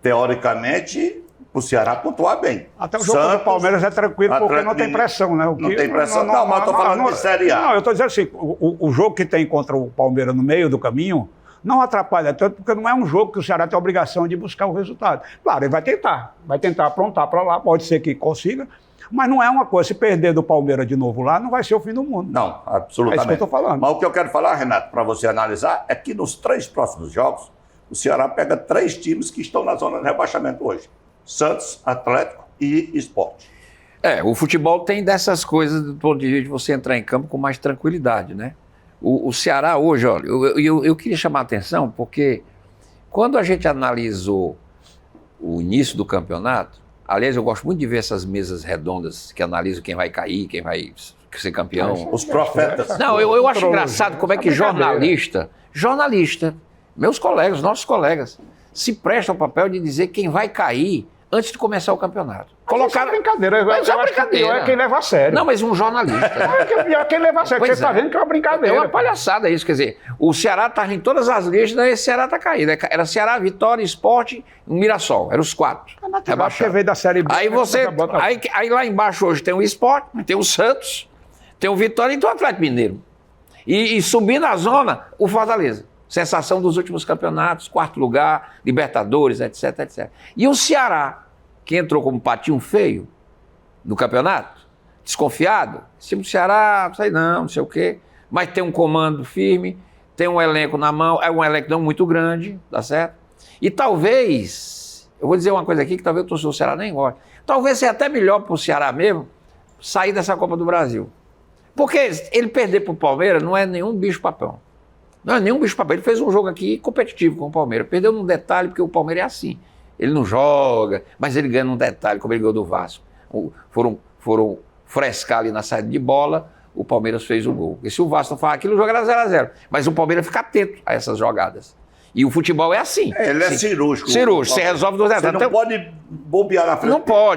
teoricamente, o Ceará pontuar bem. Até o jogo do Palmeiras é tranquilo, porque não tem pressão, né? Não tem pressão, não, mas eu estou falando de Série A. Não, eu estou dizendo assim, o jogo que tem contra o Palmeiras no meio do caminho não atrapalha tanto, porque não é um jogo que o Ceará tem a obrigação de buscar o resultado. Claro, ele vai tentar aprontar para lá, pode ser que consiga, mas não é uma coisa, se perder do Palmeiras de novo lá, não vai ser o fim do mundo. Não, absolutamente. É isso que eu estou falando. Mas o que eu quero falar, Renato, para você analisar, é que nos 3 próximos jogos, o Ceará pega 3 times que estão na zona de rebaixamento hoje. Santos, Atlético e Sport. O futebol tem dessas coisas do ponto de vista de você entrar em campo com mais tranquilidade, né? O Ceará hoje, olha, eu queria chamar a atenção porque quando a gente analisou o início do campeonato, aliás, eu gosto muito de ver essas mesas redondas que analisam quem vai cair, quem vai ser campeão. Os profetas. Não, eu acho engraçado como é que jornalista, meus colegas, nossos colegas, se prestam ao papel de dizer quem vai cair antes de começar o campeonato. Colocaram brincadeira. Mas eu acho que o pior é quem leva a sério. Não, mas um jornalista. O pior é quem leva a sério, porque você está vendo que é uma brincadeira. É uma palhaçada isso, quer dizer, o Ceará está em todas as listas, esse Ceará está caído. Era Ceará, Vitória, Sport e Mirassol, eram os 4. Você veio da Série B. Aí lá embaixo hoje tem o Sport, tem o Santos, tem o Vitória e tem o Atlético Mineiro. E subindo a zona, o Fortaleza. Sensação dos últimos campeonatos, 4º lugar, Libertadores, etc, etc. E o Ceará, que entrou como patinho feio no campeonato, desconfiado, esse time do Ceará, não sei o quê, mas tem um comando firme, tem um elenco na mão, é um elenco não muito grande, tá certo? E talvez, eu vou dizer uma coisa aqui que talvez o torcedor do Ceará nem goste, talvez seja até melhor para o Ceará mesmo sair dessa Copa do Brasil. Porque ele perder para o Palmeiras não é nenhum bicho-papão. Não é nenhum bicho-papão. Ele fez um jogo aqui competitivo com o Palmeiras. Perdeu num detalhe, porque o Palmeiras é assim. Ele não joga, mas ele ganha num detalhe, como ele ganhou do Vasco. Foram frescar ali na saída de bola, o Palmeiras fez o gol. E se o Vasco não falar aquilo, o jogo era 0-0. Mas o Palmeiras fica atento a essas jogadas. E o futebol é assim. Ele é cirúrgico. Cirúrgico, você resolve dos detalhes. Você não pode bobear na frente.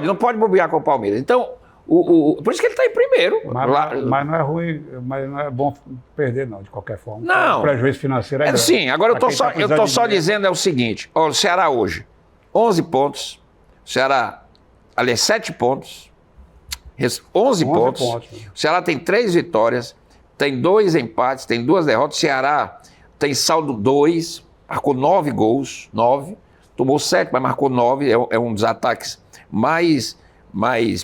Não pode bobear com o Palmeiras. Então, por isso que ele está em primeiro. Mas não é ruim, mas não é bom perder, não, de qualquer forma. Não. O prejuízo financeiro é grande. Sim, agora eu estou só dizendo o seguinte: olha, o Ceará hoje, 11 pontos, o Ceará, aliás, 7 pontos, 11 pontos. O Ceará tem 3 vitórias, tem 2 empates, tem 2 derrotas. O Ceará tem saldo 2, marcou 9 gols, 9, tomou 7, mas marcou 9, é um dos ataques mais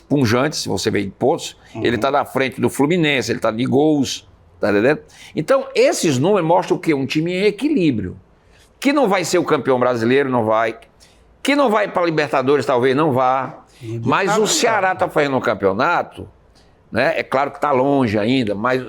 punjantes, se você vê em pontos. Ele está na frente do Fluminense, ele está de gols, tá entendendo? Então, esses números mostram o quê? Um time em equilíbrio, que não vai ser o campeão brasileiro, não vai, que não vai para a Libertadores, talvez não vá, mas o Ceará está fazendo um campeonato, né? É claro que está longe ainda, mas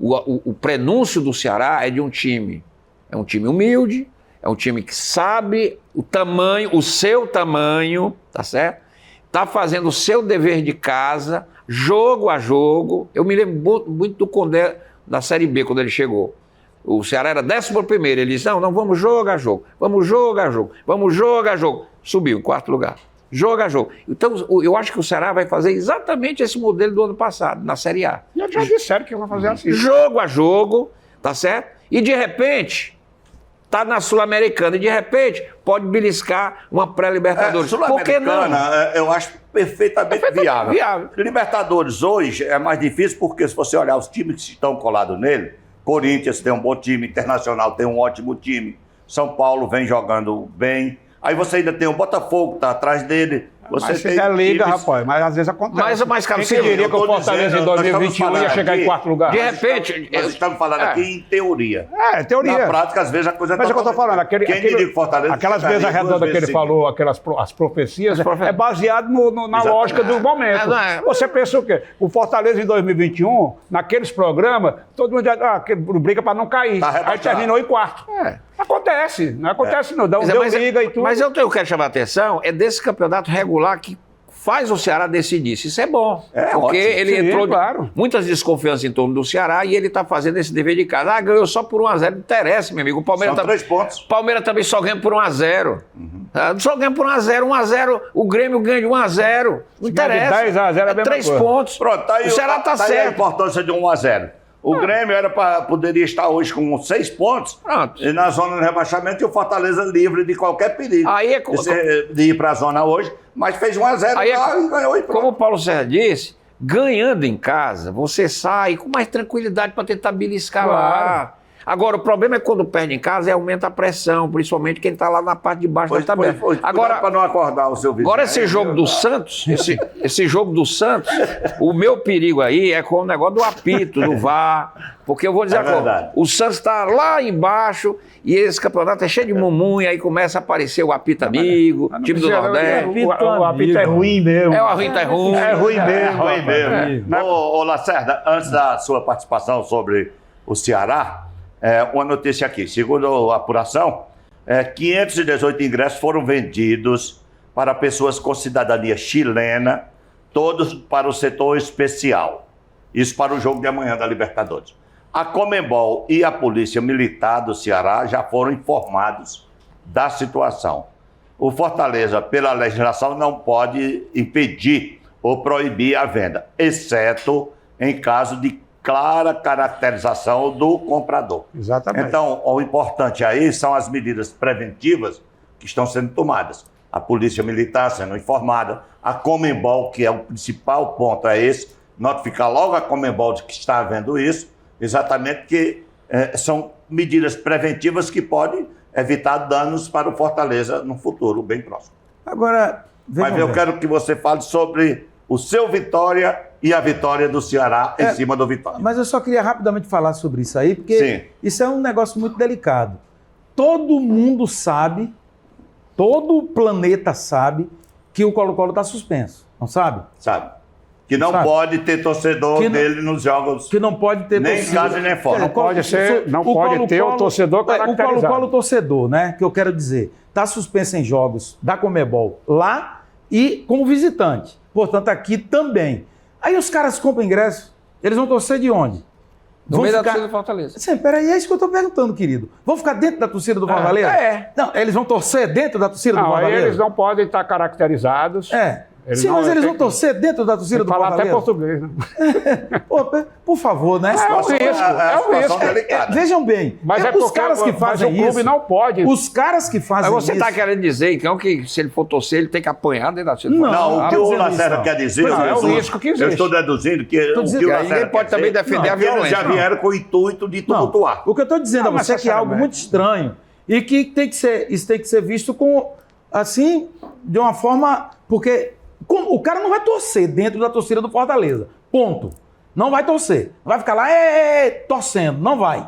o prenúncio do Ceará é de um time, é um time humilde, é um time que sabe o tamanho, o seu tamanho, tá certo? Está fazendo o seu dever de casa, jogo a jogo. Eu me lembro muito do Condé, da Série B, quando ele chegou. O Ceará era 11º, ele disse, não, vamos jogo a jogo, vamos jogo a jogo, vamos jogo a jogo. Subiu em 4º lugar, jogo a jogo. Então, eu acho que o Ceará vai fazer exatamente esse modelo do ano passado, na Série A. E já disseram que vão fazer assim. Jogo a jogo, tá certo? E de repente, tá na Sul-Americana, e de repente pode beliscar uma pré-Libertadores. Por que não? Eu acho perfeitamente viável. Libertadores hoje é mais difícil porque se você olhar os times que estão colados nele, Corinthians tem um bom time, Internacional tem um ótimo time, São Paulo vem jogando bem, aí você ainda tem o Botafogo que está atrás dele, Você Mas tem você liga, times- rapaz, mas às vezes acontece. Mas, cara, Quem você que diria eu que o tô Fortaleza dizendo, em nós estamos 2021 ia falando chegar aqui- em quarto lugar? De repente, Nós estamos falando aqui em teoria. É, teoria. Na prática, às vezes, a coisa Mas é o que eu estou falando, Quem diria que o Fortaleza aquelas chegaria vezes duas redondas que ele vezes falou, as profecias, é baseado na Exatamente. lógica do momento. É, não é. Você pensa o quê? O Fortaleza em 2021, naqueles programas, todo mundo briga para não cair. Tá Aí rebaixado. terminou em quarto. É. Acontece, não acontece não. Deu liga e tudo. Mas eu quero chamar a atenção, é desse campeonato regular que faz o Ceará decidir. Isso é bom. É porque ótimo. ele Sim, entrou claro. muitas desconfianças em torno do Ceará e ele está fazendo esse dever de casa. Ah, ganhou só por 1-0. Não interessa, meu amigo. O Palmeiras, São 3 pontos. Palmeiras também só ganha por 1-0. Só ganha por 1-0. 1-0. O Grêmio ganha de 1-0. Não Se ganha de interessa. 10 a 0 é a mesma 3 coisa. pontos. Pronto, tá aí, o Ceará tá tá aí a certo. importância de 1-0. O Grêmio poderia estar hoje com 6 pontos Pronto. e na zona de rebaixamento e o Fortaleza livre de qualquer perigo Aí é de ir para a zona hoje, mas fez 1-0 Aí é lá e ganhou e pronto. Como o Paulo Serra disse, ganhando em casa, você sai com mais tranquilidade para tentar beliscar lá. Agora, o problema é quando perde em casa, aumenta a pressão, principalmente quem está lá na parte de baixo da tabela. Agora, para não acordar o seu vizinho. Agora esse jogo do Santos, esse jogo do Santos, o meu perigo aí é com o negócio do apito, do VAR, porque eu vou dizer É a coisa, verdade. o Santos está lá embaixo e esse campeonato é cheio de mumunha, aí começa a aparecer o apito amigo, time do Nordeste. O apito é ruim mesmo. O apito é ruim. É ruim mesmo. É ruim rapaz. mesmo. Ô, Lacerda, antes da sua participação sobre o Ceará, uma notícia aqui. Segundo a apuração, 518 ingressos foram vendidos para pessoas com cidadania chilena, todos para o setor especial. Isso para o jogo de amanhã da Libertadores. A Conmebol e a Polícia Militar do Ceará já foram informados da situação. O Fortaleza, pela legislação, não pode impedir ou proibir a venda, exceto em caso de clara caracterização do comprador. Exatamente. Então, o importante aí são as medidas preventivas que estão sendo tomadas. A Polícia Militar sendo informada, a Conmebol, que é o principal ponto, é esse, notificar logo a Conmebol de que está havendo isso, exatamente que são medidas preventivas que podem evitar danos para o Fortaleza no futuro, bem próximo. Agora, Mas eu quero que você fale sobre o seu Vitória e a vitória do Ceará em cima do Vitória. Mas eu só queria rapidamente falar sobre isso aí, porque Sim. isso é um negócio muito delicado. Todo mundo sabe, todo o planeta sabe que o Colo-Colo está suspenso, não sabe? Sabe? Que não Sabe? pode ter torcedor Que não- dele nos jogos. Que não pode ter Nem torcida. casa e nem fora. Não pode ser- não pode ter o torcedor caracterizado. O Colo-Colo torcedor, né? Que eu quero dizer, está suspenso em jogos da Conmebol lá e como visitante. Portanto, aqui também. Aí os caras compram ingresso, eles vão torcer de onde? No meio da torcida do Fortaleza. Sim, peraí, é isso que eu estou perguntando, querido. Vão ficar dentro da torcida do Fortaleza? é. Não, eles vão torcer dentro da torcida do Não, aí Fortaleza? eles não podem estar caracterizados. É. Eles Sim, não- mas eles tem vão torcer dentro da torcida do Falar até Fortaleza? português, né? Pô, por favor, né? É um Situação- risco, é um situação risco. delicada. Vejam bem, Mas é os porque caras que mas fazem o clube isso, não pode. os caras que Mas fazem você isso... está querendo dizer, então, que se ele for torcer, ele tem que apanhar dentro da torcida do Não, Fortaleza? Não, o que não o dizendo Lacerda isso, não. quer dizer, Não, é o Jesus, risco que existe. eu estou deduzindo que Tô o dizendo que o que aí Lacerda ninguém pode quer também dizer, defender é a que eles violência, já não. vieram com o intuito de Não, tumultuar. o que eu estou dizendo a Não você é que é algo necessariamente. muito estranho e que isso tem que ser visto com, assim, de uma forma... Porque o cara não vai torcer dentro da torcida do Fortaleza. Ponto. Não vai torcer. Vai ficar lá torcendo. Não vai.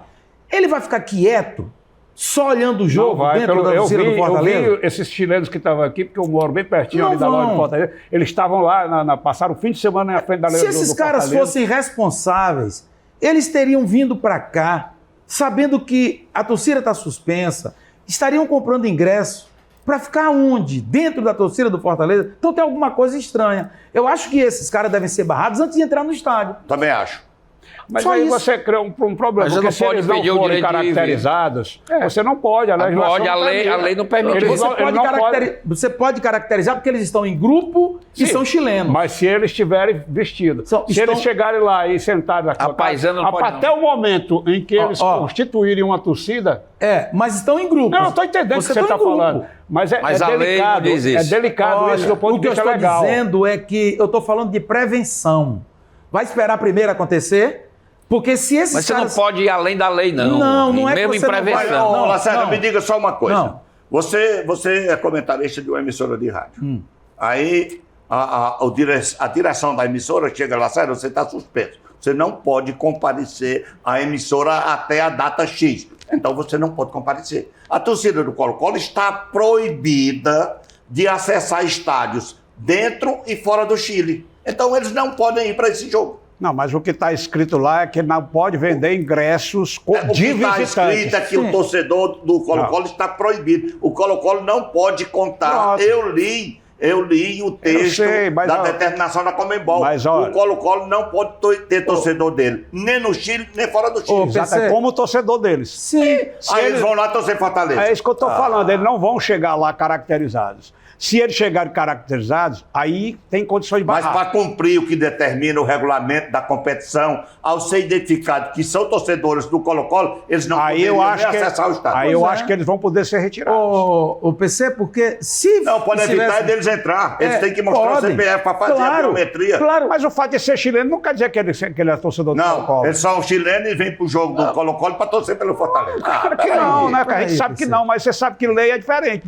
Ele vai ficar quieto, só olhando o jogo dentro da torcida do Fortaleza? Eu vi esses chilenos que estavam aqui, porque eu moro bem pertinho Não ali da loja vão. do Fortaleza, eles estavam lá, passaram o fim de semana na frente da Se esses caras fossem responsáveis, eles teriam vindo para cá, sabendo que a torcida está suspensa, estariam comprando ingresso para ficar onde? Dentro da torcida do Fortaleza? Então tem alguma coisa estranha. Eu acho que esses caras devem ser barrados antes de entrar no estádio. Também acho. Mas Só aí isso. você cria um problema, Mas você porque não se pode eles não pedir o forem direito de ir, caracterizados, você não pode, a legislação Pode, a lei não permite. Eles Você, não- pode eles não você pode caracterizar porque eles estão em grupo e Sim, são chilenos. Mas se eles estiverem vestidos, São- se estão- eles chegarem lá e sentarem na A paisana não pode, até o momento em que eles ó. constituírem uma torcida. Mas estão em grupo. Não, eu estou entendendo o que você tá está em grupo. falando. Mas Mas a lei não delicado. diz É isso. delicado Olha, isso do ponto o que de eu vista estou legal. dizendo é que eu estou falando de prevenção. Vai esperar primeiro acontecer? Porque se esses Mas você caras... não pode ir além da lei, não. Não é que Mesmo você em não vai- prevenção. Não, Lacerda, não. me diga só uma coisa. Não. Você é comentarista de uma emissora de rádio. Aí a direção da emissora chega lá, sério, você está suspenso. Você não pode comparecer à emissora até a data X. Então você não pode comparecer. A torcida do Colo-Colo está proibida de acessar estádios dentro e fora do Chile. Então eles não podem ir para esse jogo. Não, mas o que está escrito lá é que não pode vender ingressos O de que está visitantes. escrito é que o torcedor do Colo-Colo está proibido. O Colo-Colo não pode contar. Nossa. Eu li o texto sei, mas, da ó, determinação da Conmebol. mas, olha, o Colo-Colo não pode ter torcedor dele, nem no Chile, nem fora do Chile. Exato, PC. é como o torcedor deles. Sim. Aí eles vão lá torcer Fortaleza. É isso que eu estou falando, eles não vão chegar lá caracterizados. Se eles chegarem caracterizados, aí tem condições de Mas barrar. para cumprir o que determina o regulamento da competição, ao ser identificado que são torcedores do Colo-Colo, eles não Aí poderiam eu nem acho que, acessar o estádio. aí eu Pois é. acho que eles vão poder ser retirados. O PC, porque se Não, pode evitar tivesse- deles entrar. Eles têm que mostrar podem. o CPF para fazer a biometria. Claro, Mas o fato de ser chileno não quer dizer que ele é torcedor do Não, Colo-Colo. eles são chilenos e vêm pro jogo do Colo-Colo para torcer pelo Fortaleza. Claro que não, né? A gente sabe que PC. não, mas você sabe que lei é diferente.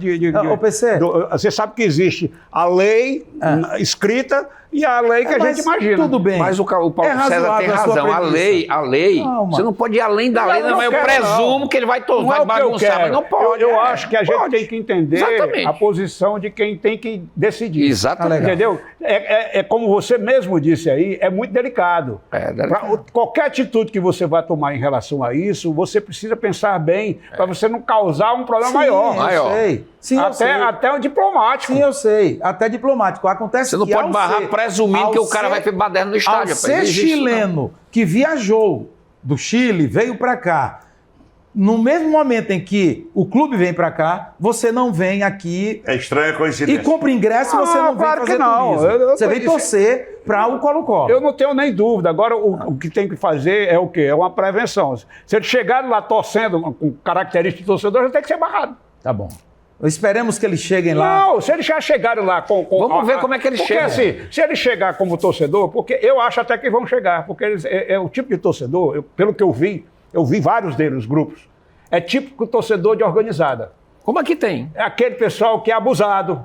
Ô, PC. Você sabe que existe a lei escrita e a lei que a Mas gente imagina. tudo bem. Mas o Paulo É César tem razoável a sua razão. premissa. A lei, Calma. você não pode ir além da lei, Eu não. não Eu quero, presumo não. que ele vai Não é o que eu bagunçar, quero. mas não pode. Eu acho que a gente pode. tem que entender Exatamente. a posição de quem tem que decidir. Exatamente. Entendeu? É como você mesmo disse aí, é muito delicado. É delicado. Qualquer atitude que você vai tomar em relação a isso, você precisa pensar bem para você não causar um problema sim, maior. Maior. eu sei. Sim, eu sei. Até o diplomático. Sim, eu sei. Até diplomático. Acontece Você não que pode ao barrar ser- presumindo ao que o cara ser- vai ter baderno no Ao estádio. ser rapaz. Não existe isso, não. chileno que viajou do Chile, veio para cá, no mesmo momento em que o clube vem para cá, você não vem aqui É estranha a e coincidência. compra ingresso, você não vem claro que fazer não. turismo. Eu Você tô vem dizendo- torcer para o Colo-Colo. Eu não tenho nem dúvida. Agora, o que tem que fazer é o quê? É uma prevenção. Se ele chegar lá torcendo com características de torcedor, ele tem que ser barrado. Tá bom. Esperemos que eles cheguem lá. Não, se eles já chegarem lá com... Vamos ver como é que eles porque, chegam. assim, se ele chegar como torcedor, porque eu acho até que vão chegar, porque eles, é o tipo de torcedor, pelo que eu vi vários deles, os grupos, é típico torcedor de organizada. Como aqui tem? É aquele pessoal que é abusado,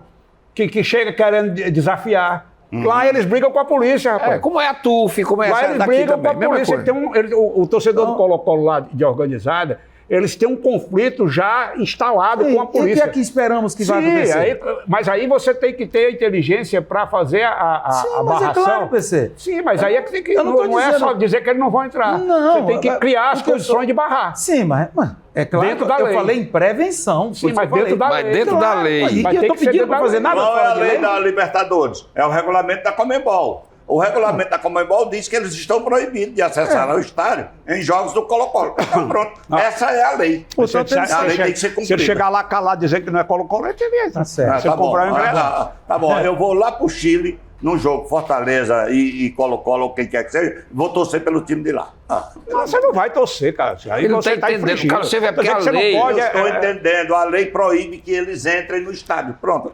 que chega querendo desafiar. Lá eles brigam com a polícia, rapaz. Como é a TUF, como é Lá essa eles daqui brigam com a também. Mesma polícia. coisa. O torcedor do Colo-Colo lá de organizada, eles têm um conflito já instalado com a E o que polícia. é que esperamos que vai Sim, acontecer? mas aí você tem que ter a inteligência para fazer a Sim, mas barração. é claro, PC. Sim, mas aí é que tem que. Eu não tô Não é dizendo- só dizer que eles não vão entrar. Não, você tem que criar as o que eu condições tô- de barrar. Sim, mas é claro. Dentro da eu lei. falei em prevenção. Sim, foi isso mas que eu dentro falei. da Mas lei. dentro da lei. E Mas eu tem tô que ser pedindo dentro para da fazer lei. nada Qual é fora a de lei lei. da Libertadores? É o regulamento da Conmebol. O regulamento da Conmebol diz que eles estão proibidos de acessar o estádio em jogos do Colo-Colo. Então, pronto. Essa é a lei. Você, A lei tem que ser se cumprida. ele chegar lá calado dizendo que não é Colo-Colo, ele tem Tá certo. Você comprar o ingresso. Tá bom, eu vou lá pro Chile, num jogo Fortaleza e Colo-Colo, ou quem quer que seja, vou torcer pelo time de lá. Você não vai torcer, cara. Aí Ele não você tá entendendo. infringindo. Cara, você vê, Quer dizer porque que a você lei- não pode. Eu estou entendendo, a lei proíbe que eles entrem no estádio. Pronto.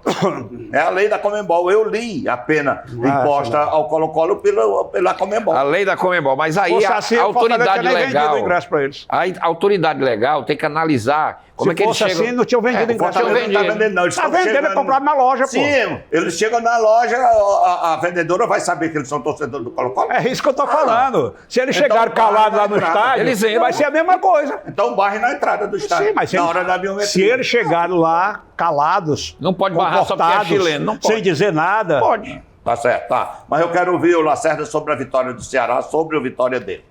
É a lei da Conmebol. Eu li a pena imposta ao Colo-Colo pela Conmebol. A lei da Comembol. Mas aí Fosse a, assim, a o Fortaleza autoridade tinha nem vendido legal. o ingresso para eles. A autoridade legal tem que analisar como Se é que eles fosse chegam. assim, não tinham vendido É, ingresso. tinham Fortaleza não está vendido. vendendo, não. Eles Tá estão vendendo, é chegando- comprado na loja, pô. Sim, eles chegam na loja, a vendedora vai saber que eles são torcedores do Colo-Colo. É isso que eu tô falando. Se eles Então, chegarem calados lá no vai entrar. estádio, Eles entram. vai ser a mesma coisa. Então barre na entrada do estádio. Sim, mas se na eles- hora da biometria. Se eles chegarem lá calados, Não pode barrar só porque é comportados, chileno, não pode. sem dizer nada. Pode. Tá certo, tá. Mas eu quero ouvir o Lacerda sobre a vitória do Ceará, sobre a vitória dele.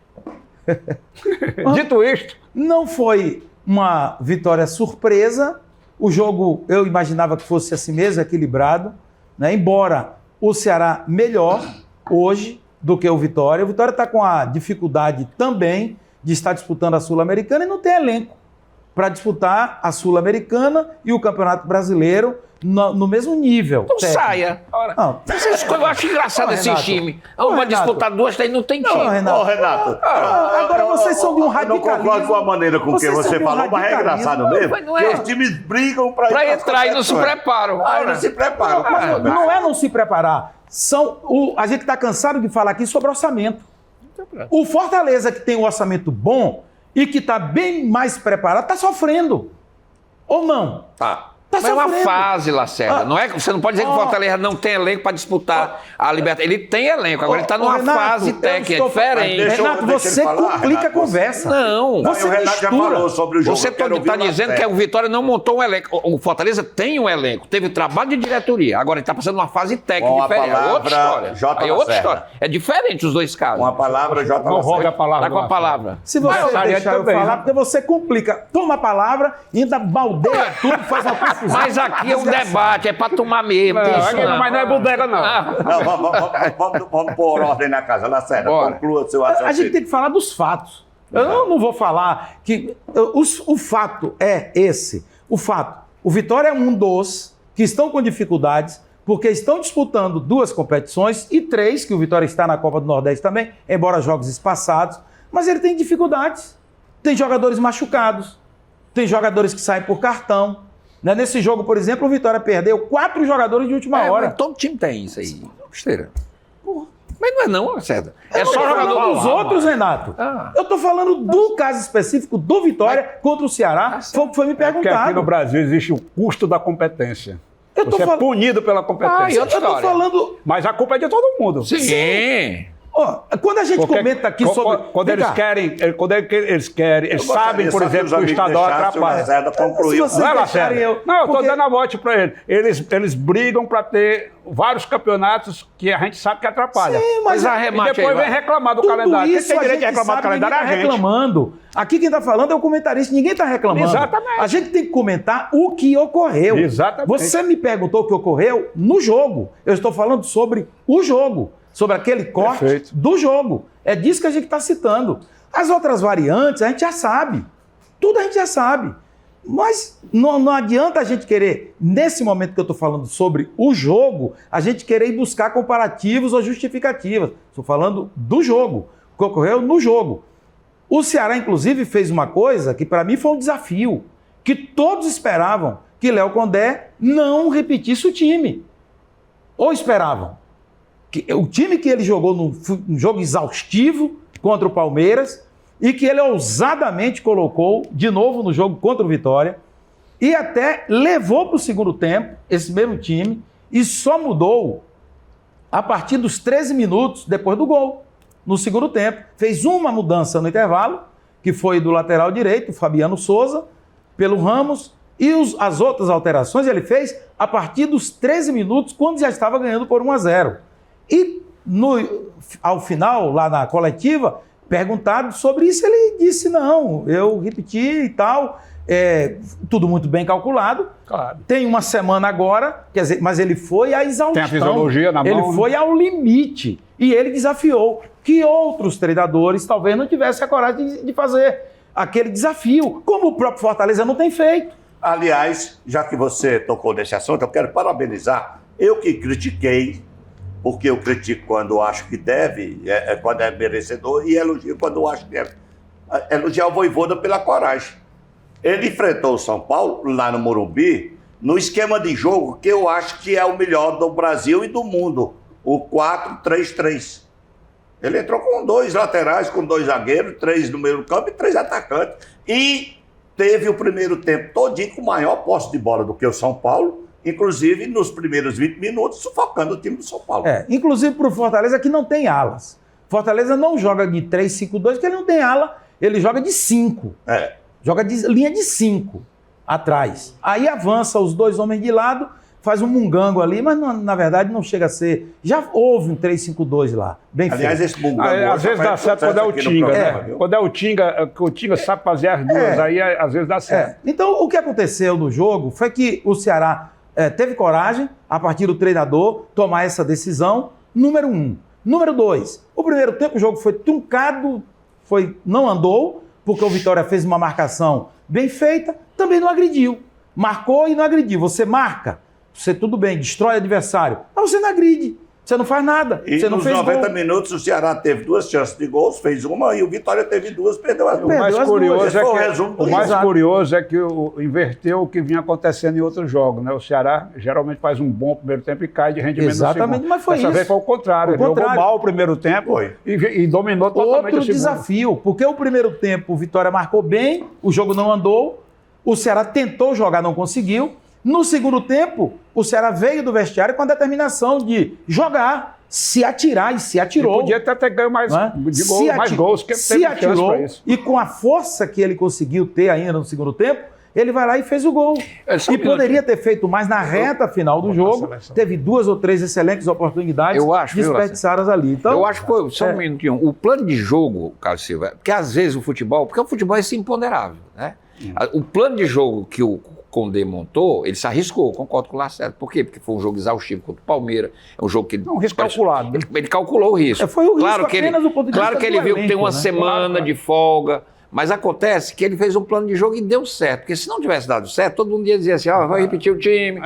Dito isto, Não foi uma vitória surpresa. O jogo eu imaginava que fosse assim mesmo, equilibrado, né? Embora o Ceará melhor hoje do que o Vitória. O Vitória está com a dificuldade também de estar disputando a Sul-Americana e não tem elenco para disputar a Sul-Americana e o Campeonato Brasileiro no mesmo nível. Então técnico. saia. Ora, Não. eu acho engraçado Ô, esses Renato. times. Ô, Vai Renato. disputar duas, daí não tem time. Não, Renato. Ô, Renato. agora vocês são de um Eu radicalismo. não concordo com a maneira com que Vocês são você de um falou, mas é radicalismo. engraçado mesmo. Mas não que é. os times brigam para Pra entrar e não se preparam. Aí não se preparam. Não é não se preparar. A gente está cansado de falar aqui sobre orçamento. O Fortaleza, que tem um orçamento bom e que está bem mais preparado, está sofrendo. Ou não? Tá. Está Mas é uma sofrendo. fase, Lacerda. Não é, você não pode dizer que o Fortaleza não tem elenco para disputar a Libertadores. Ele tem elenco, agora ele está numa Renato, fase técnica diferente. Renato, você complica a conversa. Não. Você o Renato já mistura. falou sobre o jogo. Você eu quero está ouvir o dizendo que Lacerda. o Vitória não montou um elenco. O Fortaleza tem um elenco, teve trabalho de diretoria. Agora ele está passando uma fase técnica Com a diferente. É outra palavra, história. J. Aí é outra Lacerda. história. É diferente os dois casos. Uma palavra, J. Não roga a Lacerda. palavra. Tá com a palavra. Se você Mas, deixar eu também, falar, né? porque você complica. Toma a palavra e ainda baldeia tudo e faz uma confusão. Mas aqui é um debate, é para tomar mesmo. tem isso não. Mas não é bodega, não. Ah, Não, vamos pôr ordem na casa. Lacerda, Bora. conclua seu A gente raciocínio. tem que falar dos fatos. Eu não vou falar que... O fato é esse. O fato. O Vitória é um dos que estão com dificuldades porque estão disputando 2 competições e 3, que o Vitória está na Copa do Nordeste também, embora jogos espaçados, mas ele tem dificuldades. Tem jogadores machucados, tem jogadores que saem por cartão. Né? Nesse jogo, por exemplo, o Vitória perdeu 4 jogadores de última hora. mas todo time tem isso aí. Besteira. Mas não é não, Lacerda. É Eu só não tô jogador falando dos falar, outros, Renato. Ah. Eu tô falando do caso específico do Vitória contra o Ceará. Foi o que foi me Porque aqui no perguntado. Brasil existe o custo da competência. Eu tô Você é falando- punido pela Ah, e competência. outra Eu tô história. falando... Mas a culpa é de todo mundo. Sim. Ó, quando a gente Porque comenta aqui co- sobre... Quando Vem eles cá. querem, eles sabem, por Gostaria só exemplo, os que o amigos estadual deixassem o atrapalha. Lacerda concluir. Se você- Não é, deixarem Lacerda? eu- Não, eu estou porque- dando a vote para eles. Eles brigam para ter vários campeonatos que a gente sabe que atrapalha. Sim, Mas mas a E remate depois aí, vem vai. reclamar do tudo calendário. Quem isso tem a direito de gente reclamar do sabe, calendário é a ninguém tá gente. reclamando. Aqui quem está falando é o comentarista, ninguém está reclamando. Exatamente. A gente tem que comentar o que ocorreu. Exatamente. Você me perguntou o que ocorreu no jogo. Eu estou falando sobre o jogo, sobre aquele corte Perfeito. do jogo. É disso que a gente está citando. As outras variantes a gente já sabe. Tudo a gente já sabe. Mas não adianta a gente querer, nesse momento que eu estou falando sobre o jogo, a gente querer ir buscar comparativos ou justificativas. Estou falando do jogo, o que ocorreu no jogo. O Ceará, inclusive, fez uma coisa que para mim foi um desafio, que todos esperavam que Léo Condé não repetisse o time. Ou esperavam que o time que ele jogou num jogo exaustivo contra o Palmeiras e que ele ousadamente colocou de novo no jogo contra o Vitória e até levou para o segundo tempo esse mesmo time e só mudou a partir dos 13 minutos depois do gol, no segundo tempo. Fez uma mudança no intervalo, que foi do lateral direito, Fabiano Souza, pelo Ramos, e as outras alterações ele fez a partir dos 13 minutos, quando já estava ganhando por 1-0. E ao final, lá na coletiva, perguntado sobre isso, ele disse, não, eu repeti e tal, tudo muito bem calculado. Claro. Tem uma semana agora, quer dizer, mas ele foi à exaustão. Tem a fisiologia na mão, Ele né? foi ao limite e ele desafiou que outros treinadores talvez não tivessem a coragem de fazer aquele desafio, como o próprio Fortaleza não tem feito. Aliás, já que você tocou nesse assunto, eu quero parabenizar. Eu que critiquei, porque eu critico quando acho que deve, quando é merecedor, e elogio quando acho que deve. Elogiar o Vojvoda pela coragem. Ele enfrentou o São Paulo, lá no Morumbi, no esquema de jogo que eu acho que é o melhor do Brasil e do mundo, o 4-3-3. Ele entrou com 2 laterais, com 2 zagueiros, 3 no meio do campo e 3 atacantes. E teve o primeiro tempo todinho com maior posse de bola do que o São Paulo, inclusive nos primeiros 20 minutos, sufocando o time do São Paulo. Inclusive para o Fortaleza que não tem alas. Fortaleza não joga de 3-5-2, porque ele não tem ala, ele joga de 5. Joga de linha de 5 atrás. Aí avança os 2 homens de lado, faz um mungango ali, mas na verdade não chega a ser. Já houve um 3-5-2 lá, bem Aliás, feito. esse mungango Às vezes dá certo quando é o Tinga, né? Quando é o Tinga, que o Tinga sabe fazer as duas, aí às vezes dá certo. Então, o que aconteceu no jogo foi que o Ceará teve coragem, a partir do treinador, tomar essa decisão, número 1. Número 2, o primeiro tempo o jogo foi truncado, não andou, porque o Vitória fez uma marcação bem feita, também não agrediu. Marcou e não agrediu. Você marca, você tudo bem, destrói o adversário, mas você não agride, você não faz nada, E você não nos fez 90 gol. minutos o Ceará teve 2 chances de gols, fez uma, e o Vitória teve 2, perdeu as O 2. mais as curioso duas. Esse foi o resumo do o mais jogo. curioso é que inverteu o que vinha acontecendo em outros jogos, né? O Ceará geralmente faz um bom primeiro tempo e cai de rendimento Exatamente, no segundo. mas foi Dessa isso. vez foi o contrário. O Ele jogou contrário. mal o primeiro tempo Foi. e dominou totalmente Outro o segundo. desafio, porque o primeiro tempo o Vitória marcou bem, o jogo não andou, o Ceará tentou jogar, não conseguiu, No segundo tempo, o Ceará veio do vestiário com a determinação de jogar, se atirar, e se atirou. E podia ter ganho mais, de gol, mais gols, que se teve atirou, chance pra isso. e com a força que ele conseguiu ter ainda no segundo tempo, ele vai lá e fez o gol. Só E um poderia ter feito mais na reta final do jogo. Teve 2 ou 3 excelentes oportunidades Eu acho, viu, desperdiçadas ali. Então, eu acho que foi, só um minutinho, o plano de jogo, Carlos Silva, porque às vezes o futebol é esse imponderável, né? O plano de jogo que o Condé montou, ele se arriscou, concordo com o Lacerda. Por quê? Porque foi um jogo exaustivo contra o Palmeiras, é um jogo que... Um risco calculado. Ele calculou o risco. Foi o risco claro que apenas do ponto de vista Claro que ele do viu que tem elenco, uma né? semana de folga, mas acontece que ele fez um plano de jogo e deu certo, porque se não tivesse dado certo, todo mundo ia dizer assim, vai repetir o time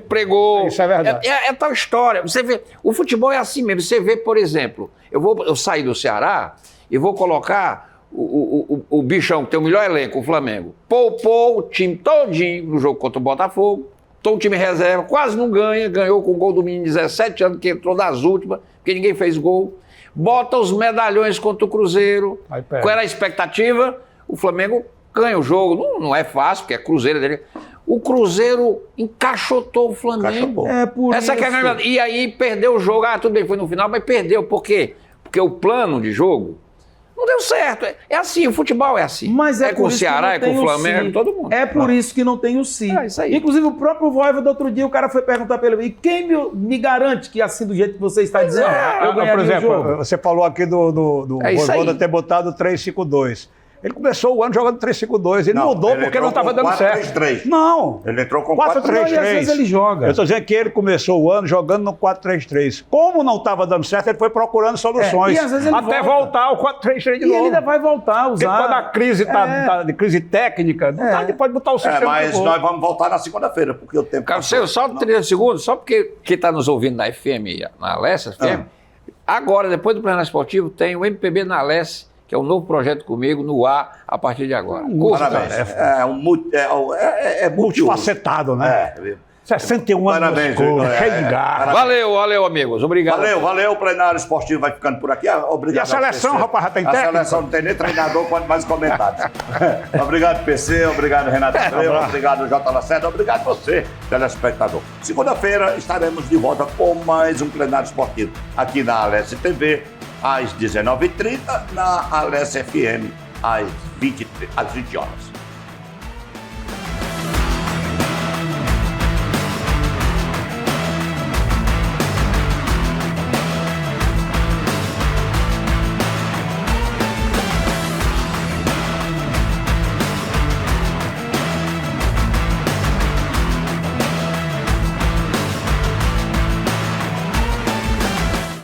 pregou. Isso é verdade. É tal história. Você vê, o futebol é assim mesmo. Você vê, por exemplo, eu saí do Ceará e vou colocar o bichão que tem o melhor elenco, o Flamengo. Poupou o time todinho no jogo contra o Botafogo, todo o time reserva, quase não ganhou com o gol do menino de 17 anos, que entrou das últimas, porque ninguém fez gol. Bota os medalhões contra o Cruzeiro. Qual era a expectativa? O Flamengo ganha o jogo. Não é fácil, porque é Cruzeiro dele. O Cruzeiro encaixotou o Flamengo. É por Essa isso. que é a grande... E aí perdeu o jogo. Tudo bem, foi no final, mas perdeu. Por quê? Porque o plano de jogo não deu certo. É assim, o futebol é assim. Mas é por com o isso que Ceará, não é com tem o o Flamengo, si. todo mundo. É por isso que não tem o si. É isso aí. Inclusive, o próprio Voivoda, outro dia, o cara foi perguntar para ele, e quem me garante que assim, do jeito que você está dizendo, eu ganharia Por exemplo, o jogo? você falou aqui do É isso Voivoda aí. ter botado 3-5-2. Ele começou o ano jogando 3-5-2. Ele mudou ele porque não entrou estava com dando certo. 4-3-3. Não. Ele entrou com 4-3-3. Não, e às vezes ele joga. Eu estou dizendo que ele começou o ano jogando no 4-3-3. Como não estava dando certo, ele foi procurando soluções. e às vezes ele até volta. voltar ao 4-3-3 de E novo. ele ainda vai voltar a Porque usar. quando a crise está de crise técnica, não tá, ele pode botar o sistema Mas que for. nós vamos voltar na segunda-feira, porque o tempo Carlos passou. Silva, só 30 segundos, só porque quem está nos ouvindo na FM, na Alessa FM, agora, depois do Plenário Esportivo, tem o MPB na Alessa, que é um novo projeto comigo, no ar, a partir de agora. Parabéns. É Multifacetado, né? É. 61 anos Parabéns, no escuro, cheio de é. garra. Valeu, amigos. Obrigado. Valeu, o plenário esportivo vai ficando por aqui. Obrigado. E a seleção, ao PC. rapaz, já tem A técnico? seleção não tem nem treinador, quanto mais comentários. Obrigado, PC, obrigado, Renato Abreu, obrigado, J. Lacerda, obrigado você, telespectador. Segunda-feira estaremos de volta com mais um plenário esportivo aqui na Alessa TV, às 19h30, na Alessa FM, às 20 horas.